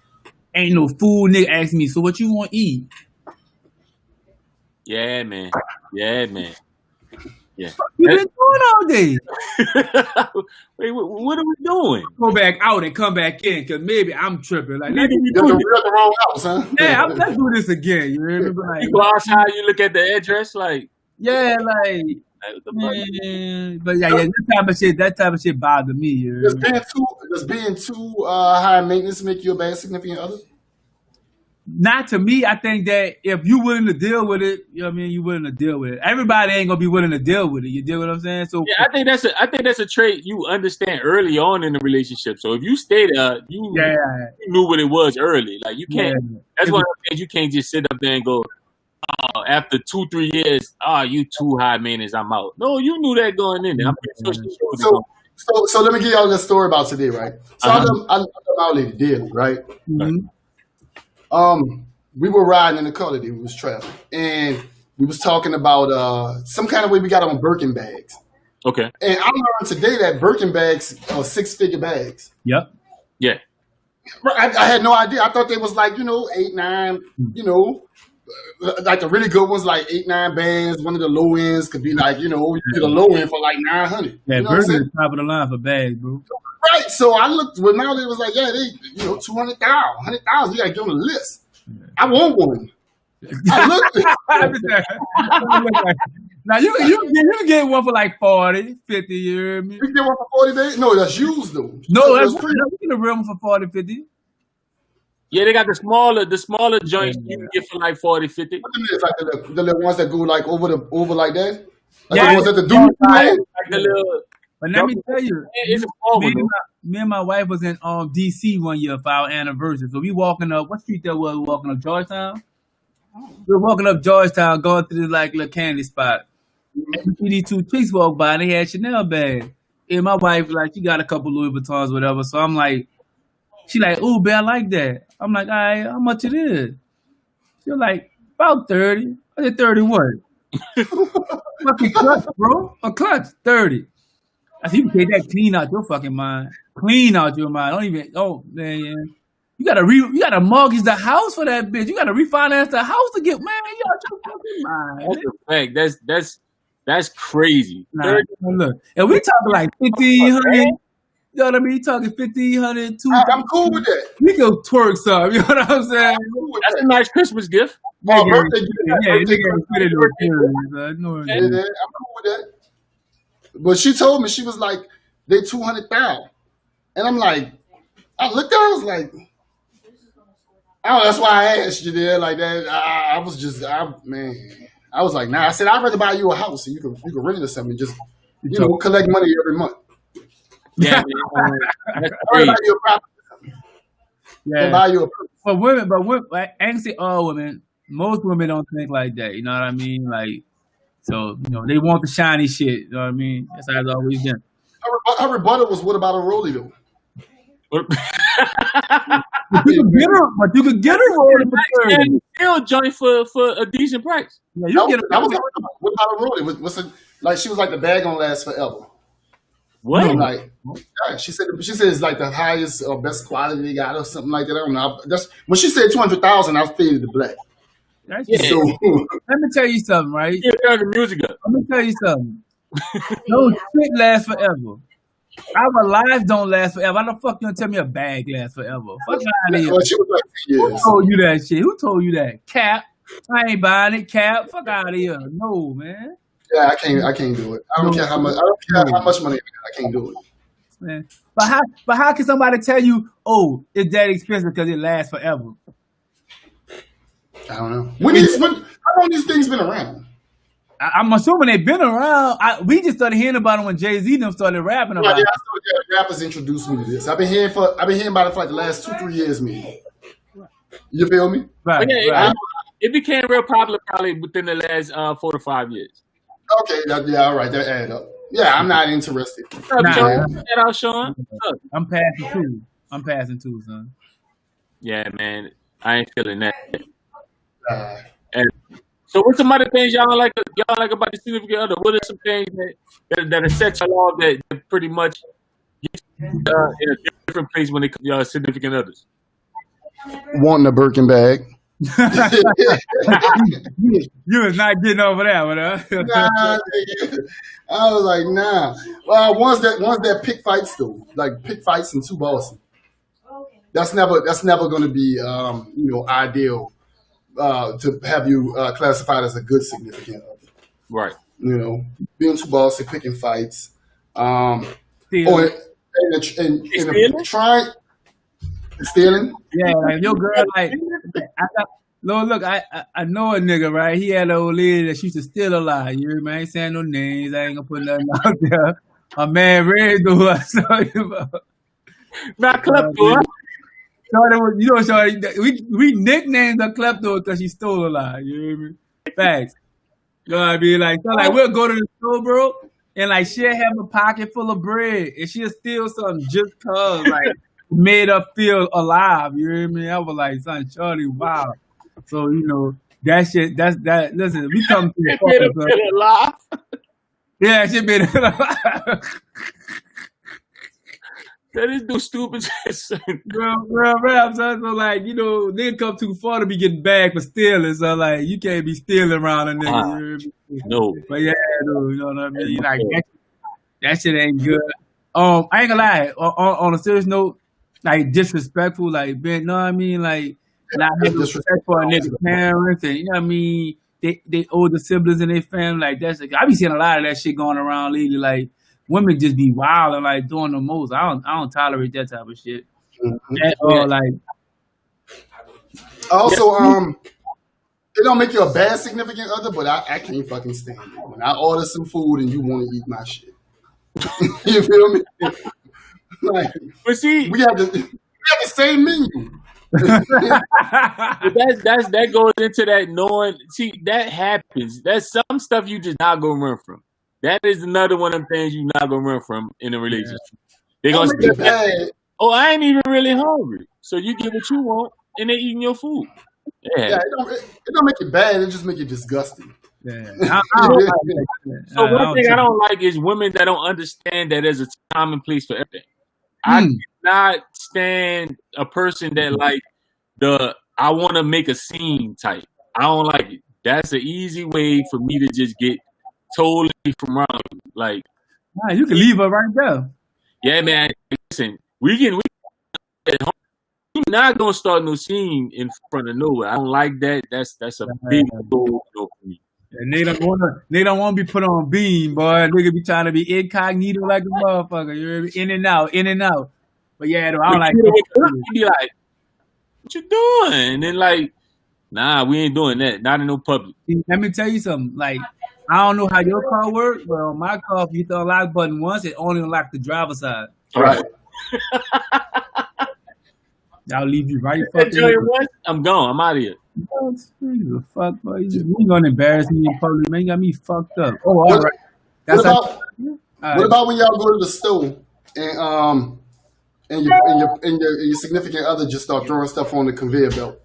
ain't no food, nigga ask me, so what you want to eat? Yeah, man. Yeah. You been doing all day. Wait, what are we doing? Go back out and come back in, because maybe I'm tripping. Like, maybe You're the wrong house, huh? Yeah, let's do this again. You hear me? Like, You go outside, you look at the address, like, yeah, like, what the fuck? man. But yeah, that type of shit bother me. You hear me? Does being too high maintenance make you a bad significant other? Not to me. I think that if you willing to deal with it, you know what I mean, you willing to deal with it. Everybody ain't gonna be willing to deal with it. You deal with what I'm saying? So yeah, I think that's a trait you understand early on in the relationship. So if you stay there, you knew what it was early. Like you can't. Yeah. That's one of the things you can't just sit up there and go, oh, after 2-3 years, you too high maintenance, I'm out. No, you knew that going in there. I'm pretty sure So let me give y'all this story about today, right? So I love my lady dearly, right? Mm-hmm. We were riding in the car today. We was traveling, and we was talking about some kind of way we got on Birkin bags. Okay. And I learned today that Birkin bags are 6-figure bags. Yep. Yeah. I had no idea. I thought they was like, 8, 9, like the really good ones, like 8, 9 bands. One of the low ends could be like, you get a low end for like 900. Yeah, you know what I'm Burger saying? is top of the line for bags, bro. Right. So I looked. Well, now they was like, yeah, they, 200,000, 100,000. You gotta give them a list. I want one. I looked. Now you can get one for like 40, 50. You hear me? You can get one for 40 days. No, that's used though. No, So that's it's you get a real one for 40, 50. Yeah, they got the smaller joints you can get for like 40, 50. What them is, like the little ones that go like over like that. Like Yeah, the ones that the dude. Like the little. But let me tell you, It's a small one. me and my wife was in DC one year for our anniversary. So we walking up, what street that was? We walking up Georgetown. We were walking up Georgetown, going through this like little candy spot. And we see these two chicks walk by, and they had Chanel bags. And my wife, like, she got a couple Louis Vuittons, whatever. So I'm like, she like, ooh, babe, I like that. I'm like, all right, how much it is? She was like, about 30. I said, 30 what? Fucking clutch, bro. A clutch, 30. I said, you can take that clean out your fucking mind. Clean out your mind. Don't even, man. You gotta mortgage the house for that bitch. You gotta refinance the house to get, man, you out your fucking mind. That's a fact. That's crazy. Nah, look, and we talking like 1,500. You know what I mean? Talking 1,500, 2,000. I'm cool with that. We go twerk some. You know what I'm saying? That's a nice Christmas gift. Oh, birthday gift. Yeah, Birthday you gift. get it in the Yeah, I'm cool with that. But she told me, she was like, they 200,000. And I'm like, I looked at her, I was like, that's why I asked you there like that. I was like, nah. I said, I'd rather buy you a house so you can rent it or something. Just, collect money every month. Yeah, man. That's crazy. Buy you a property. Yeah. Buy you a But women, like, I ain't say all women. Most women don't think like that. You know what I mean? Like, so, they want the shiny shit. You know what I mean? That's how it's always been. Her rebuttal was, what about a rollie though? But you could get a rollie for 30. And still joint for a decent price. Yeah, you get What about a rollie? What's it like? She was like, the bag gonna last forever. What? Like, yeah, she said it's like the highest or best quality they got or something like that. I don't know. That's when she said 200,000. I faded the black. So, let me tell you something, right? Yeah, turn the music up. Let me tell you something. No shit lasts forever. Our lives don't last forever. How the fuck you gonna tell me a bag lasts forever? Fuck out of here. Well, she was like, Who told you that shit? Who told you that? Cap. I ain't buying it, Cap. Fuck out of here. No, man. Yeah, I can't do it. I don't care how much. I don't care how much money I can't do it. Man. But how can somebody tell you, oh, it's that expensive because it lasts forever? I don't know. How long these things been around? I'm assuming they've been around. We just started hearing about them when Jay-Z them started rapping about it. Yeah, rappers introduced me to this. I've been hearing about it for like the last 2-3 years, maybe. You feel me? Right. Right. It became real popular probably within the last 4 to 5 years. Okay, yeah, all right, that add up. Yeah, I'm not interested. What's up, Sean? Shout out, Sean. I'm passing too, son. Yeah, man. I ain't feeling that. And so, what's some other things y'all like about the significant other? What are some things that are set y'all off that pretty much get in a different place when it comes to y'all significant others? Wanting a Birkin bag. You was not getting over that one, huh? Nah, I was like, nah. Well, ones that pick fights though, like pick fights and 2 Boston. That's never going to be ideal to have you classified as a good significant other. Right. Being 2 Boston, picking fights. And trying. Stealing? Yeah, like your girl, like look, I know a nigga, right? He had an old lady that she used to steal a lot. You hear me? I ain't saying no names. I ain't gonna put nothing out there. My man Red do I saw you about. Not klepto. Shorty, we nicknamed her klepto because she stole a lot. You hear me? Facts. You know what I mean? Like, so like we'll go to the store, bro, and like she'll have a pocket full of bread and she'll steal something just cause like made her feel alive. You hear me? I was like, son, Charlie, wow. So, that shit, that listen, we come to the made her feel alive. Yeah, she made it alive. That is no stupid shit. Real, son. So like, you know, they come too far to be getting bagged for stealing. So like, you can't be stealing around a nigga. You hear me? No. But yeah, dude, you know what I mean? Like that shit ain't good. I ain't gonna lie. On a serious note, like disrespectful, like being, you know what I mean? Like not having respect for a nigga's parents, and you know what I mean? They older siblings in their family, like that's. I be seeing a lot of that shit going around lately. Like women just be wild and like doing the most. I don't tolerate that type of shit. At all, like. Also, it don't make you a bad significant other, but I can't fucking stand it when I order some food and you want to eat my shit. You feel me? Like, but see, we have the same menu. that goes into that knowing. See, that happens. That's some stuff you just not gonna run from. That is another one of them things you not gonna run from in a relationship. They're gonna say, "Oh, I ain't even really hungry," so you get what you want, and they eating your food. Yeah, it don't make it bad. It just make it disgusting. Yeah. So one thing I don't like is women that don't understand that there's a time and place for everything. I cannot stand a person that like I want to make a scene type. I don't like it. That's an easy way for me to just get totally from around. Like, nah, you can leave her right there. Yeah, man. Listen, we at home. You're not gonna start no scene in front of nowhere. I don't like that. That's a big no for me. And they don't want to be put on beam, boy. Nigga be trying to be incognito like a motherfucker. You're in and out. But yeah, though, I don't like it. Be like, what you doing? And then like, nah, we ain't doing that. Not in no public. Let me tell you something. Like, I don't know how your car works, but on my car, if you hit the unlock button once, it only unlock the driver's side. Right. I'll leave you right fucking. I'm gone. I'm out of here. The fuck, boy. You gonna embarrass me in public, man? You got me fucked up. Oh, all right. What about when y'all go to the store and your significant other just start throwing stuff on the conveyor belt?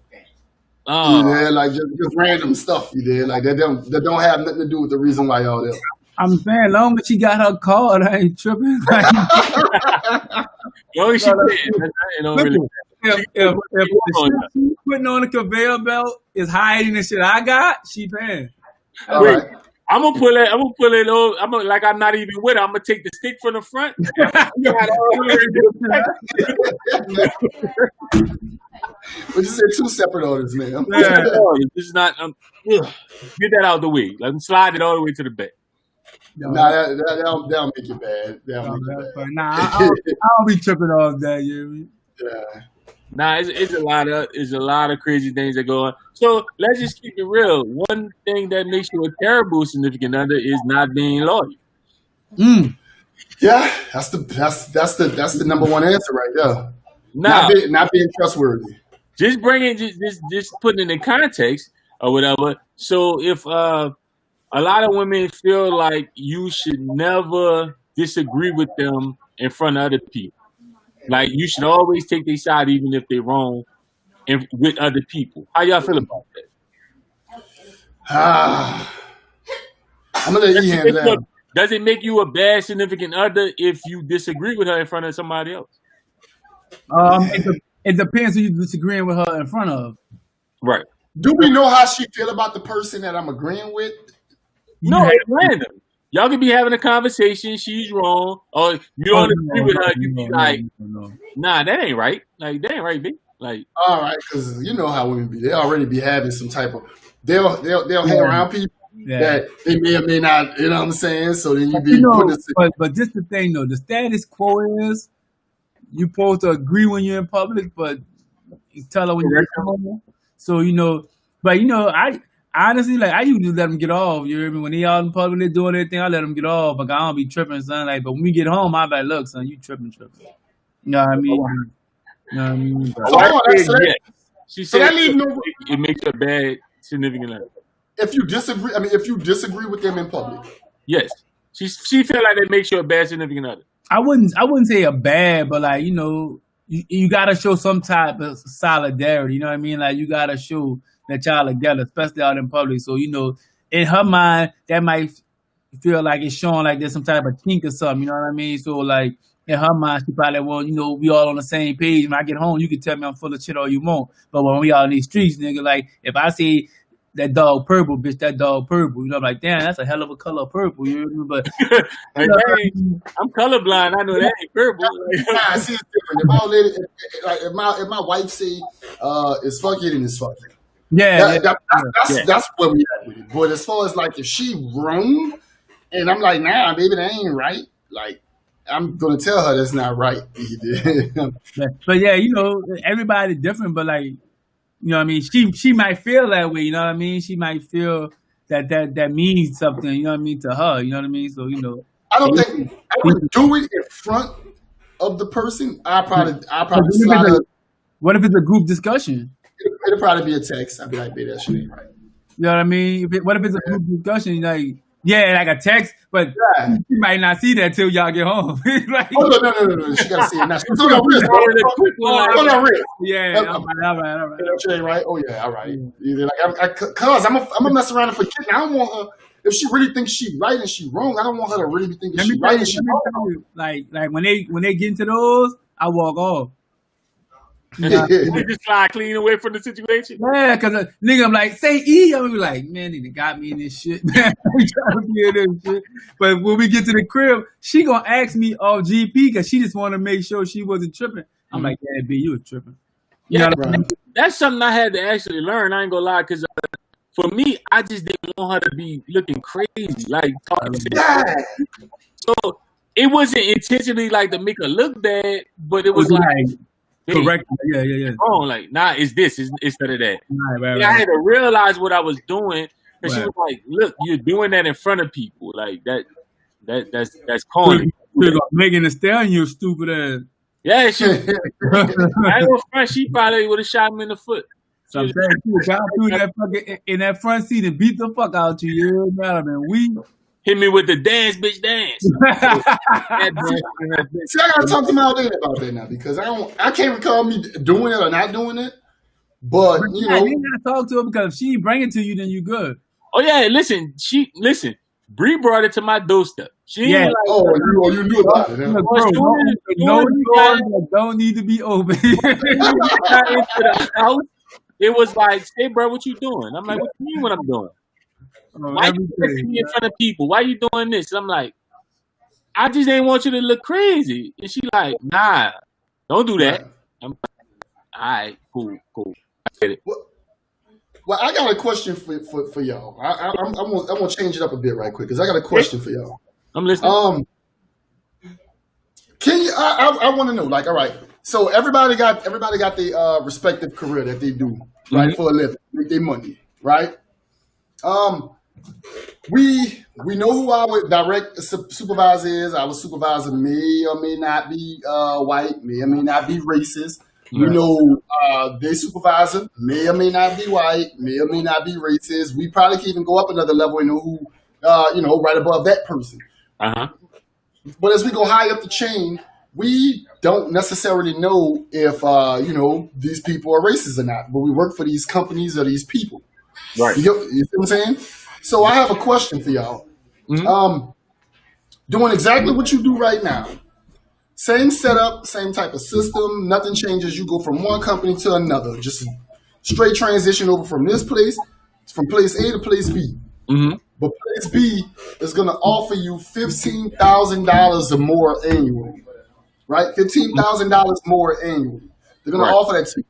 Yeah, like just random stuff you did, like that don't have nothing to do with the reason why y'all there. I'm saying, long as she got her card, I ain't tripping. Long as she did. If the shit she putting on the conveyor belt is higher than the shit I got, she paying. Right. I'm gonna pull it over. I'm not even with her. I'm gonna take the stick from the front. But you said two separate orders, man. Yeah. This is not. Get that out of the way. Like slide it all the way to the back. Nah, that'll make it bad. Nah, I don't be tripping off that. Yeah. Nah, it's a lot of crazy things that go on. So let's just keep it real. One thing that makes you a terrible significant other is not being loyal. Yeah, that's the number one answer right there. Nah, not being trustworthy. Just putting it in context or whatever. So if a lot of women feel like you should never disagree with them in front of other people. Like, you should always take their side even if they're wrong with other people. How y'all feel about that? I'm going to let you handle that. Does it make you a bad significant other if you disagree with her in front of somebody else? It depends who you're disagreeing with her in front of. Right. Do we know how she feel about the person that I'm agreeing with? No, it's random. Y'all could be having a conversation. She's wrong, or you don't agree with her. You be like, "Nah, that ain't right. Like, that ain't right, B." Like, all right, because you know how women be. They already be having some type of. They'll hang around people that they may or may not. You know what I'm saying? So then you be. But this the thing though. The status quo is you supposed to agree when you're in public, but you tell her when you're at home. So I. Honestly, like I usually let them get off. You hear me? When they out in public, they doing their thing, I let them get off. Like I don't be tripping, son. Like, but when we get home, I be like, look, son, you tripping. You know what I mean? She said it makes her bad significant other. If you disagree with them in public. Yes. She feel like that makes you a bad significant other. I wouldn't say a bad, but like, you gotta show some type of solidarity. You know what I mean? Like you gotta show that y'all together, especially out in public. So, in her mind, that might feel like it's showing like there's some type of kink or something. You know what I mean? So, like, in her mind, she probably, well, we all on the same page. When I get home, you can tell me I'm full of shit all you want. But when we out in these streets, nigga, like, if I see that dog purple, bitch, that dog purple, I'm like, damn, that's a hell of a color of purple, you know? But like, hey, I'm colorblind. I know that ain't purple. Nah, see, it's different. If my lady, if my wife say it's fuck it, then it's fuck it. Yeah, that's where we at with it. But as far as like if she wrong, and I'm like, nah, baby, that ain't right. Like, I'm gonna tell her that's not right. But yeah, everybody's different. But like, you know what I mean? She might feel that way. You know what I mean? She might feel that means something. You know what I mean to her. You know what I mean? So I don't think I would do it in front of the person. I probably slide her. What if it's a group discussion? It'll probably be a text. I'd be like, baby, that shit ain't right. You know what I mean? What if it's a group discussion? Like, yeah, like a text, but you might not see that till y'all get home. Like, no. She gotta see it now. She's on her wrist. On her wrist. Yeah, all right. She ain't right. Oh yeah, all right. Like, cause I'm gonna mess around and forget. I don't want her. If she really thinks she right and she wrong, I don't want her to really be thinking she right and she wrong. Like when they get into those, I walk off. You just slide clean away from the situation. Yeah, cause nigga, I'm like, say E. I'm gonna be like, man, nigga got me in this shit. Man, we trying to be in this shit. But when we get to the crib, she gonna ask me off GP because she just want to make sure she wasn't tripping. I'm like, yeah, B, you was tripping. You know what I mean? That's something I had to actually learn. I ain't gonna lie, cause for me, I just didn't want her to be looking crazy, like talking to So it wasn't intentionally like to make her look bad, but it was like. Correct. Yeah. Oh, like, nah, it's this instead of that. Right. I had to realize what I was doing, and she was like, "Look, you're doing that in front of people. Like that's corny." Megan Thee Stallion, you stupid ass. Yeah, she. I was front. She probably would have shot me in the foot. Sometimes she would got through that fucking in that front seat and beat the fuck out you. You know, man. Hit me with the dance, bitch, dance. See, I gotta talk to my lady about that now because I can't recall me doing it or not doing it. But you gotta talk to her because if she bring it to you, then you good. Oh yeah, listen. Bree brought it to my doorstep. She like, you knew about it. No, don't need to be open. Into the house, it was like, hey, bro, what you doing? I'm like, what you mean what I'm doing? Why you kissing me in front of people? Why you doing this? I'm like, I just didn't want you to look crazy. And she like, nah, don't do that. I'm like, all right, cool. I get it. Well, I got a question for y'all. I'm gonna change it up a bit right quick because I got a question for y'all. I'm listening. Can you? I want to know. Like, all right. So everybody got their respective career that they do right for a living, make their money, right? We know who our direct supervisor is. Our supervisor may or may not be white, may or may not be racist. We know their supervisor may or may not be white, may or may not be racist. We probably can even go up another level and know who, right above that person. But as we go high up the chain, we don't necessarily know if these people are racist or not. But we work for these companies or these people. Right. You see what I'm saying? So I have a question for y'all. Doing exactly what you do right now. Same setup, same type of system. Nothing changes. You go from one company to another. Just a straight transition over from this place, from place A to place B. But place B is going to offer you $15,000 or more annually. Right? $15,000 more annually. They're going to offer that to you.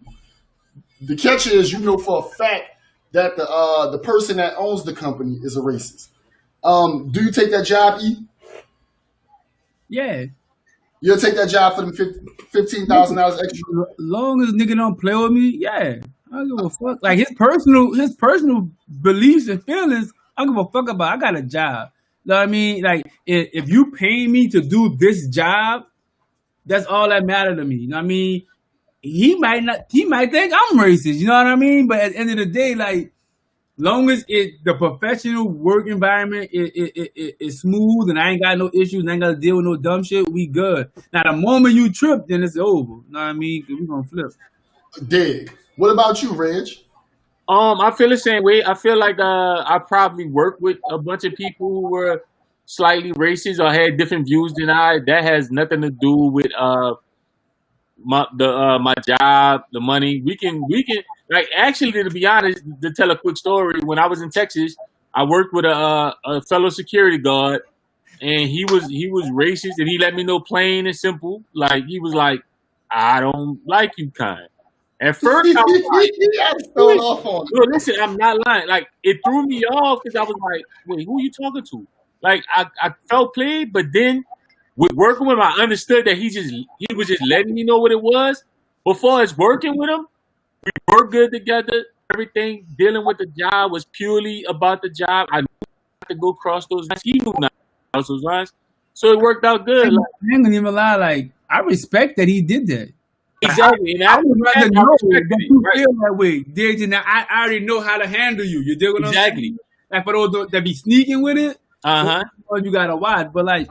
The catch is, for a fact, that the person that owns the company is a racist. Do you take that job, E? Yeah. You'll take that job for them $15,000 extra? As long as nigga don't play with me, yeah. I don't give a fuck. Like his personal beliefs and feelings, I don't give a fuck about. I got a job. You know what I mean? Like if you pay me to do this job, that's all that matters to me. You know what I mean? He might think I'm racist, you know what I mean? But at the end of the day, like, long as the professional work environment is smooth and I ain't got no issues and I ain't got to deal with no dumb shit, we good. Now, the moment you trip, then it's over. You know what I mean? We gonna flip. Dig. What about you, Reg? I feel the same way. I feel like I probably work with a bunch of people who were slightly racist or had different views than I, that has nothing to do with my job, the money. We can like actually, to be honest, to tell a quick story. When I was in Texas, I worked with a fellow security guard, and he was racist, and he let me know plain and simple. Like he was like, I don't like you, kind. At first, I was like, I'm throwing off on look, listen, I'm not lying. Like it threw me off because I was like, wait, who are you talking to? Like I felt played, but then with working with him, I understood that he was just letting me know what it was. Before it's working with him, we worked good together. Everything dealing with the job was purely about the job. I knew not to go cross those lines. He knew not to cross those lines. So it worked out good. Like, I ain't gonna even lie. Like I respect that he did that. exactly. And I would rather know respected that it, you right? feel that way. Did you? Now I already know how to handle you. You dig what I'm saying? Exactly. Like for those that be sneaking with it, you gotta watch. But like,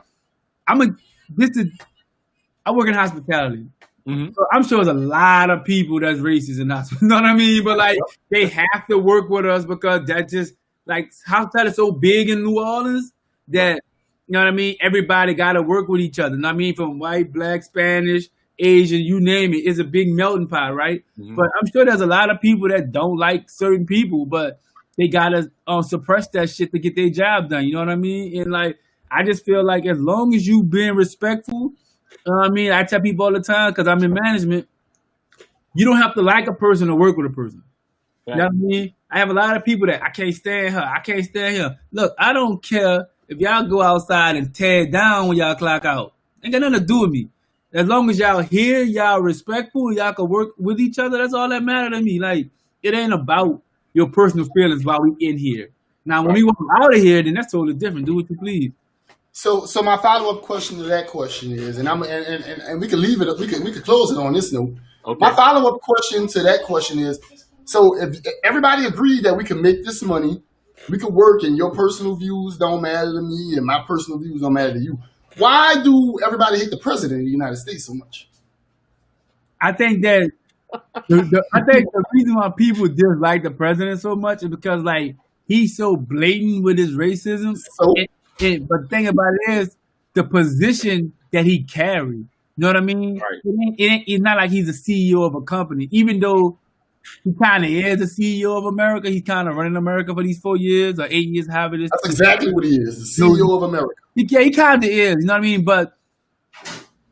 I work in hospitality. Mm-hmm. So I'm sure there's a lot of people that's racist in hospitality. You know what I mean? But like, they have to work with us because that just like hospitality is so big in New Orleans that you know what I mean. Everybody got to work with each other. You know what I mean? From white, black, Spanish, Asian, you name it. It's a big melting pot, right? Mm-hmm. But I'm sure there's a lot of people that don't like certain people, but they gotta suppress that shit to get their job done. You know what I mean? And like, I just feel like as long as you being respectful, you know what I mean? I tell people all the time because I'm in management. You don't have to like a person to work with a person. Right. You know what I mean? I have a lot of people that I can't stand her. I can't stand him. Look, I don't care if y'all go outside and tear down when y'all clock out. Ain't got nothing to do with me. As long as y'all here, y'all respectful, y'all can work with each other. That's all that matters to me. Like, it ain't about your personal feelings while we in here. Now, when we walk out of here, then that's totally different. Do what you please. So my follow up question to that question is, and we can leave it. We can close it on this note. Okay. My follow up question to that question is, so if everybody agreed that we can make this money, we can work, and your personal views don't matter to me, and my personal views don't matter to you. Why do everybody hate the president of the United States so much? I think that the reason why people dislike the president so much is because like he's so blatant with his racism. So, But the thing about it is the position that he carries. You know what I mean? Right. It's not like he's a CEO of a company, even though he kind of is the CEO of America. He's kind of running America for these 4 years or 8 years, however it is. that's exactly what he is, the CEO of America. He kind of is. You know what I mean? But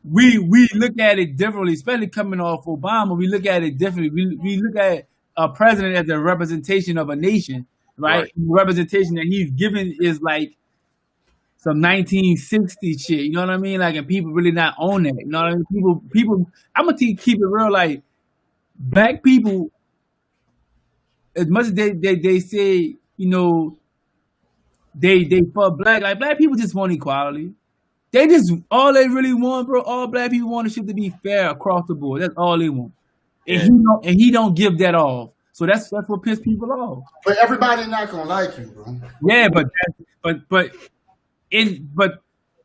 we look at it differently, especially coming off Obama. We look at it differently. We look at a president as a representation of a nation, right? The representation that he's given is like some 1960 shit. You know what I mean? Like, and people really not own that. You know what I mean? People. I'm gonna keep it real. Like, black people, as much as they say, you know, they for black, like black people just want equality. They just all they really want, bro. All black people want is shit to be fair across the board. That's all they want, and he don't give that off. So that's what pisses people off. But everybody not gonna like you, bro. Yeah, but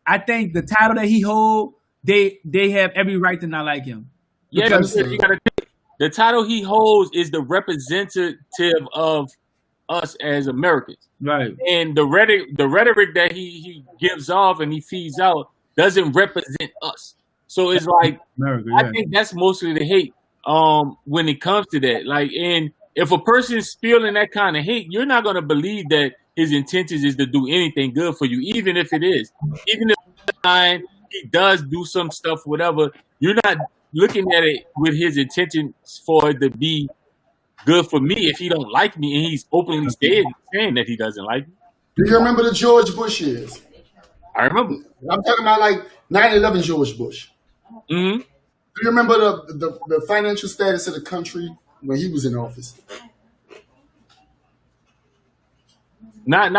I think the title that he hold, they have every right to not like him. Yeah, because you gotta think, the title he holds is the representative of us as Americans. Right. And the rhetoric that he gives off and he feeds out doesn't represent us. So it's like America, I think that's mostly the hate when it comes to that. Like, and if a person's spilling that kind of hate, you're not gonna believe that his intentions is to do anything good for you, even if it is. Even if he does do some stuff, whatever, you're not looking at it with his intentions for it to be good for me if he don't like me and he's openly saying that he doesn't like me. Do you remember the George Bush years? I remember. I'm talking about like 9/11 George Bush. Mm-hmm. Do you remember the financial status of the country when he was in office? Not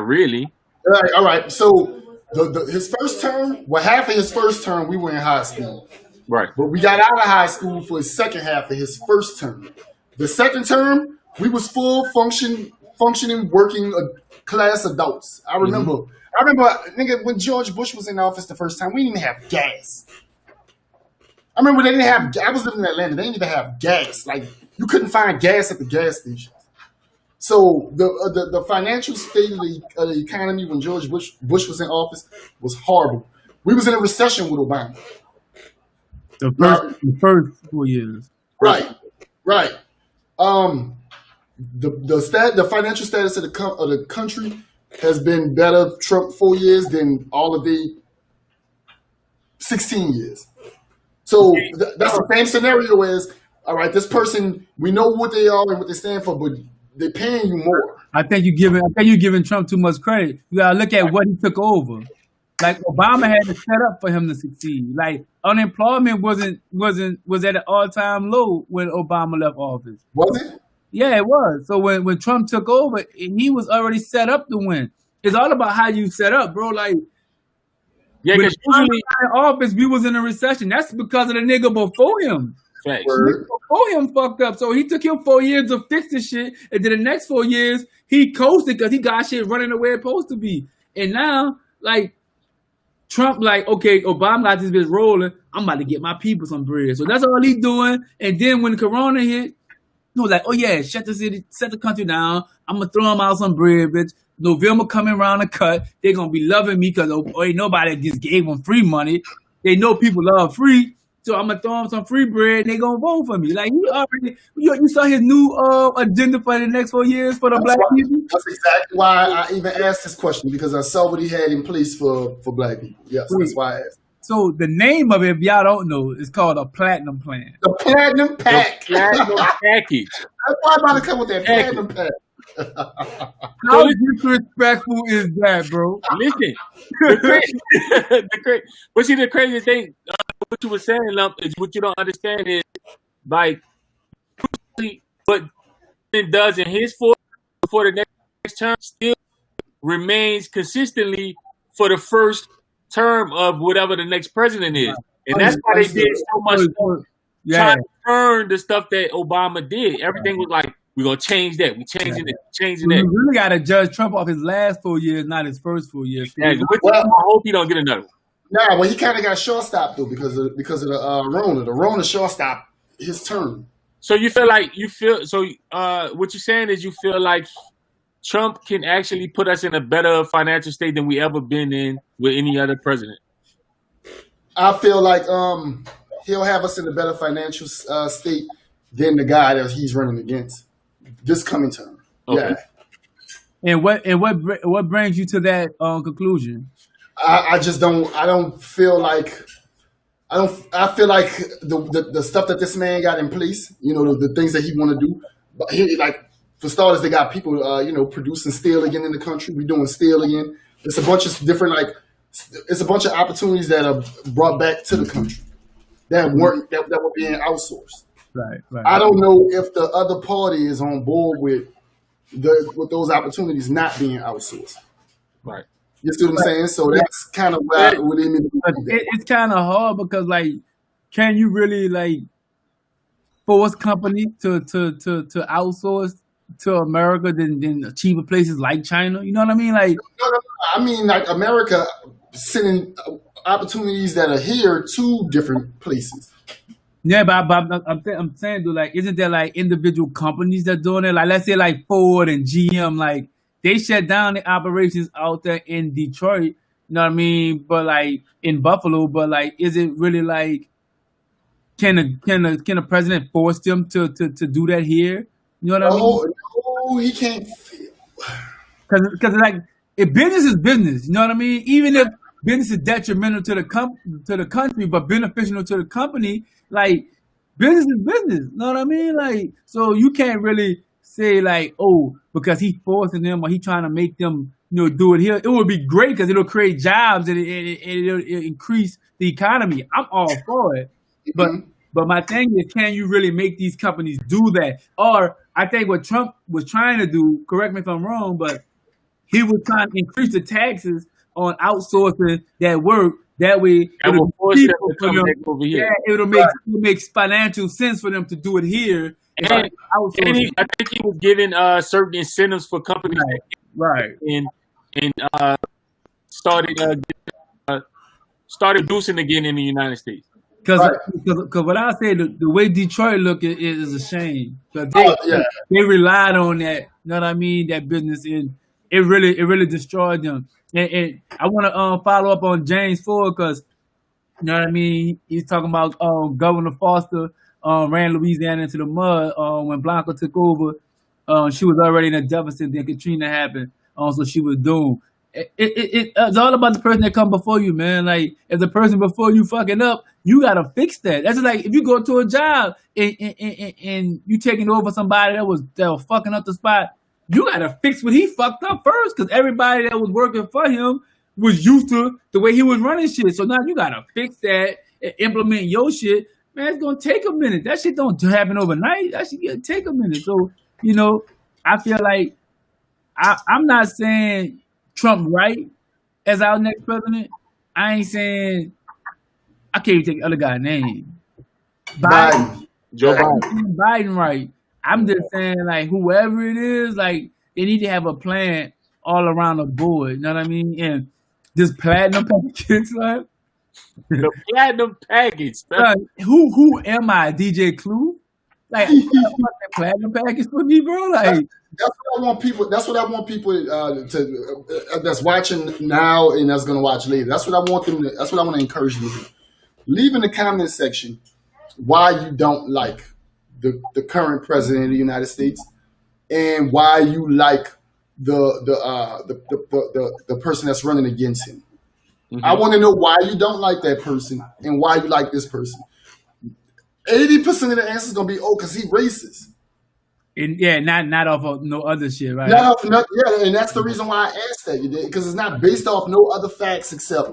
really. All right. So his first term, half of his first term, we were in high school. Right. But we got out of high school for his second half of his first term. The second term, we was full functioning, working class adults. I remember, nigga, when George Bush was in office the first time, we didn't even have gas. I remember they didn't have. I was living in Atlanta. They didn't even have gas. Like, you couldn't find gas at the gas stations. So the financial state of the economy when George Bush was in office was horrible. We was in a recession with Obama. The first 4 years. Right. The financial status of the country has been better Trump 4 years than all of the 16 years. So that's the same scenario as, all right, this person, we know what they are and what they stand for, but they're paying you more. I think you're giving Trump too much credit. You gotta look at what he took over. Like Obama had to set up for him to succeed. Like unemployment was at an all-time low when Obama left office. Was it? Yeah, it was. So when Trump took over, he was already set up to win. It's all about how you set up, bro. Like, yeah, because usually in office, we was in a recession. That's because of the nigga before him. Facts. Before him fucked up. So he took him 4 years to fix the shit, and then the next 4 years he coasted because he got shit running the way it's supposed to be. And now, like, Trump, like, okay, Obama got this bitch rolling. I'm about to get my people some bread. So that's all he doing. And then when Corona hit, he was like, oh yeah, shut the country down. I'm gonna throw them out some bread, bitch. November coming around the cut. They're gonna be loving me because ain't nobody just gave them free money. They know people love free. So I'm gonna throw them some free bread and they gonna vote for me. Like you saw his new agenda for the next 4 years for the black people. That's exactly why I even asked this question, because I saw what he had in place for black people. Yes, that's why I asked. So the name of it, if y'all don't know, is called a platinum plan. The platinum pack. The platinum package. That's why I'm about to come with that platinum pack. How disrespectful is that, bro? Listen, but see, the crazy thing, what you were saying, Lump, is what you don't understand is, like, what it does in his force for the next term still remains consistently for the first term of whatever the next president is. And that's why they did so much trying to turn the stuff that Obama did. Everything was like, we're going to change that. We're changing that. You really got to judge Trump off his last 4 years, not his first 4 years. Exactly. Well, I hope he don't get another one. Nah, well, he kind of got short-stopped, though, because of the Rona. The Rona short-stopped his term. So what you're saying is you feel like Trump can actually put us in a better financial state than we ever been in with any other president. I feel like he'll have us in a better financial state than the guy that he's running against this coming term. Okay. Yeah. And what brings you to that conclusion? I just don't. I don't feel like. I feel like the stuff that this man got in place, the things that he want to do. But for starters, they got people, producing steel again in the country. We're doing steel again. It's a bunch of different, it's a bunch of opportunities that are brought back to the country that weren't that were being outsourced. Right. I don't know if the other party is on board with those opportunities not being outsourced. Right. You see what I'm saying? So that's kind of where it's kind of hard because, can you really force companies to outsource to America than cheaper places like China? You know what I mean? No. I mean, America sending opportunities that are here to different places. Yeah, but I'm saying, though, isn't there individual companies that doing it? Let's say Ford and GM, they shut down the operations out there in Detroit. You know what I mean? But in Buffalo, but is it really can a president force them to do that here? You know what I mean? No, he can't. Because if business is business, you know what I mean? Even if business is detrimental to the country, but beneficial to the company, business is business. You know what I mean? So you can't really say because he's forcing them or he trying to make them do it here. It would be great because it'll create jobs and it'll increase the economy. I'm all for it, but my thing is, can you really make these companies do that? Or I think what Trump was trying to do, correct me if I'm wrong, but he was trying to increase the taxes on outsourcing that work. That way, it'll make financial sense for them to do it here. And I think he was giving certain incentives for companies, right? And started producing again in the United States. Because what I say, the way Detroit look is a shame. Because they relied on that You know what I mean? That business, and it really destroyed them. And I want to follow up on James Ford because you know what I mean. He's talking about Governor Foster ran Louisiana into the mud when Blanca took over. She was already in a deficit. Then Katrina happened, so she was doomed. It's all about the person that come before you, man. Like if the person before you fucking up, you gotta fix that. That's like if you go to a job and you taking over somebody that was fucking up the spot, you gotta fix what he fucked up first, because everybody that was working for him was used to the way he was running shit. So now you gotta fix that and implement your shit. Man, it's gonna take a minute. That shit don't happen overnight. That shit gonna take a minute. So you know, I feel like I'm not saying Trump right as our next president. I ain't saying I can't even take the other guy's name. Joe Biden. Biden right. I'm just saying like whoever it is, like they need to have a plan all around the board. You know what I mean? And this platinum package, like, The platinum package. who am I, DJ Clue? Like, you got a fucking platinum package for me, bro? Like, That's what I want people. That's what I want people to that's watching now and that's gonna watch later. That's what I want them. That's what I want to encourage you to do. Leave in the comment section why you don't like the current president of the United States and why you like the person that's running against him. Mm-hmm. I want to know why you don't like that person and why you like this person. 80% of the answer is gonna be because he racist. and yeah, not off of no other shit, right? Yeah, and that's the reason why I asked that, because it's not based off no other facts except,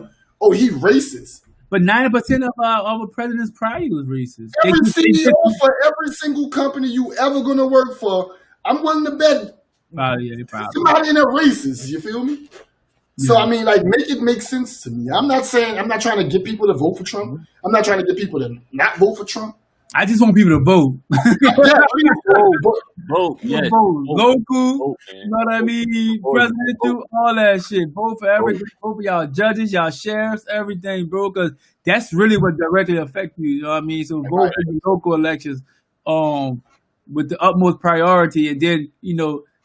he racist. But 90% of our presidents prior was racist. Every CEO for every single company you ever gonna work for, I'm willing to bet somebody in there racist. You feel me? Yeah. So I mean, like, make it make sense to me. I'm not trying to get people to vote for Trump. I'm not trying to get people to not vote for Trump. I just want people to vote. Vote. Yes. Vote. Local, you know what I mean? Presidential, all that shit. Vote for everything. Vote for y'all judges, y'all sheriffs, everything, bro. Because that's really what directly affects you. You know what I mean? So vote for the local elections with the utmost priority. And then,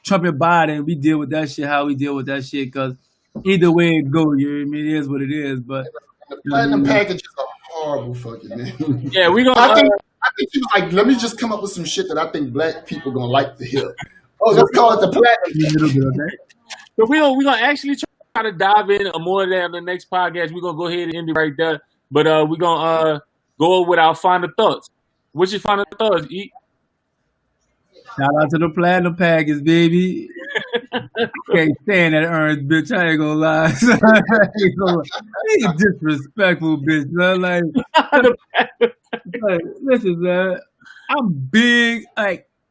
Trump and Biden, we deal with that shit how we deal with that shit. Because either way it goes, you know what I mean? It is what it is. But the platinum package is a horrible fucking name. Yeah, we gonna. I think he was like, let me just come up with some shit that I think black people gonna like to hear. Let's call it the platinum. So we're gonna actually try to dive in more of that on the next podcast. We're gonna go ahead and end it right there. But we're gonna go with our final thoughts. What's your final thoughts, E? Shout out to the platinum package, baby. I can't stand that orange bitch. I ain't gonna lie. He's disrespectful, bitch. Like, listen, man.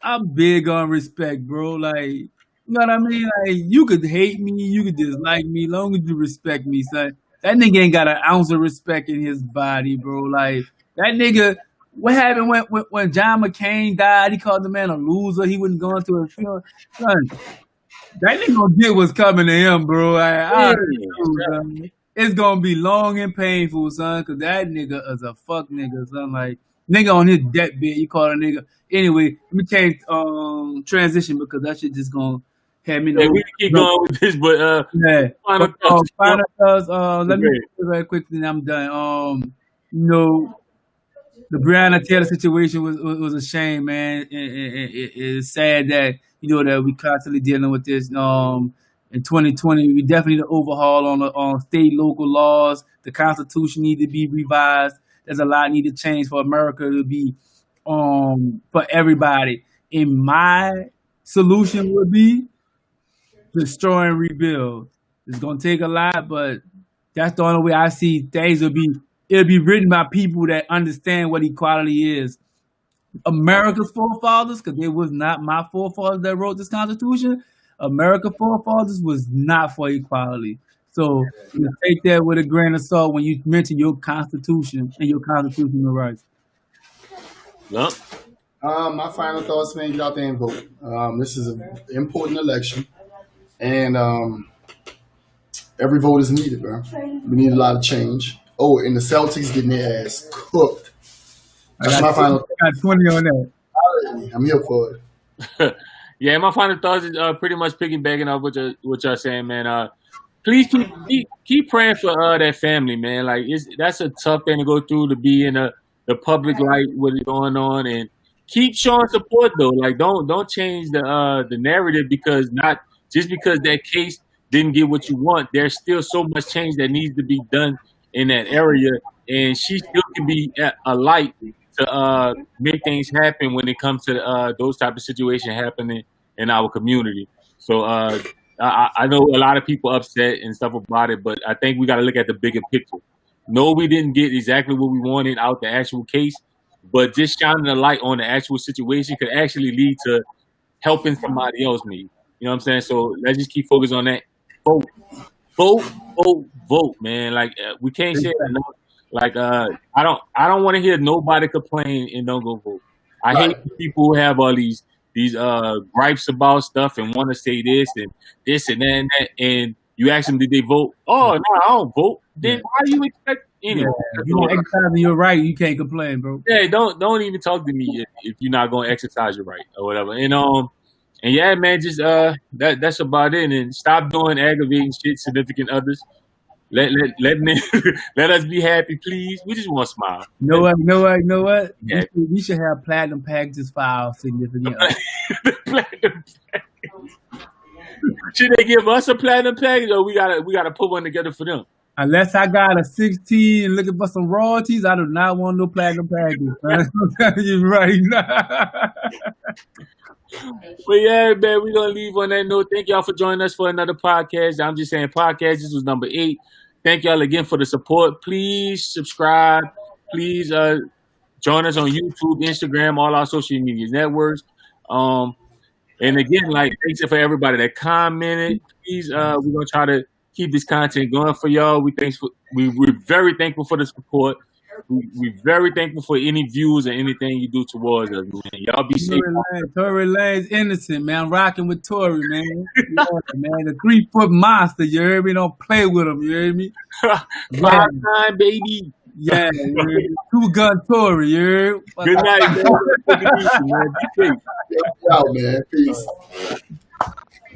I'm big on respect, bro. Like, you know what I mean? Like, you could hate me, you could dislike me, as long as you respect me, son. That nigga ain't got an ounce of respect in his body, bro. Like, that nigga. What happened when John McCain died? He called the man a loser. He wouldn't go into a funeral. Son, that nigga gonna get what's coming to him, bro. It's gonna be long and painful, son, because that nigga is a fuck nigga, son. Like, nigga on his deathbed, you call a nigga. Anyway, let me change transition because that shit just gonna have me. Yeah, we can keep going with this, but final thoughts. Let me do it very quickly, and I'm done. The Breonna Taylor situation was a shame, man. It's sad that that we constantly dealing with this. In 2020, we definitely need to overhaul on state, local laws. The Constitution need to be revised. There's a lot need to change for America to be for everybody. And my solution would be destroy and rebuild. It's gonna take a lot, but that's the only way I see things will be. It'll be written by people that understand what equality is. America's forefathers, because it was not my forefathers that wrote this Constitution. America's forefathers was not for equality. So you take that with a grain of salt when you mention your Constitution and your constitutional rights. Yep. My final thoughts, man, get out there and vote. This is an important election. And every vote is needed, bro. We need a lot of change. And the Celtics getting their ass cooked. That's my final. I got 20 on that. I'm here for it. Yeah, my final thoughts is pretty much piggybacking off what y'all saying, man. Please keep praying for that family, man. Like that's a tough thing to go through, to be in the public light with it going on, and keep showing support though. Like don't change the narrative because not just because that case didn't get what you want. There's still so much change that needs to be done in that area, and she still can be a light to make things happen when it comes to those type of situations happening in our community. So I know a lot of people upset and stuff about it, but I think we got to look at the bigger picture. No, we didn't get exactly what we wanted out the actual case, but just shining a light on the actual situation could actually lead to helping somebody else maybe. You know what I'm saying? So let's just keep focused on that. Vote, vote, vote, vote, man. Like we can't say it enough. Like I don't want to hear nobody complain and don't go vote. I hate people who have all these gripes about stuff and want to say this and that, and you ask them, did they vote? Oh no, I don't vote. Then why do you expect anyway? Yeah. If you're not exercising your right, you can't complain, bro. Yeah, don't even talk to me if you're not gonna exercise your right or whatever. And yeah, man, just that's about it. And stop doing aggravating shit, significant others. Let let us be happy, please. We just want to smile. Know what? Yeah. We should have platinum packages for our significant others. Platinum package. Should they give us a platinum package, or we gotta put one together for them? Unless I got a 16 and looking for some royalties, I do not want no platinum package. I'm telling you right now. But yeah, man, we're gonna leave on that note. Thank y'all for joining us for another podcast. I'm Just Saying Podcast. This was number 8. Thank y'all again for the support. Please subscribe. Please join us on YouTube, Instagram, all our social media networks. And again, like, thanks for everybody that commented. Please, we're gonna try to keep this content going for y'all. We're very thankful for the support. We're very thankful for any views or anything you do towards us, man. Y'all be safe. Tory Lane's innocent, man. I'm rocking with Tory, man. Yeah, man, the 3-foot monster. You heard me? Don't play with him. You heard me? 5'9", baby. Yeah, 2-gun Tory. You heard? Good night, man. Be safe. Out, man. Peace.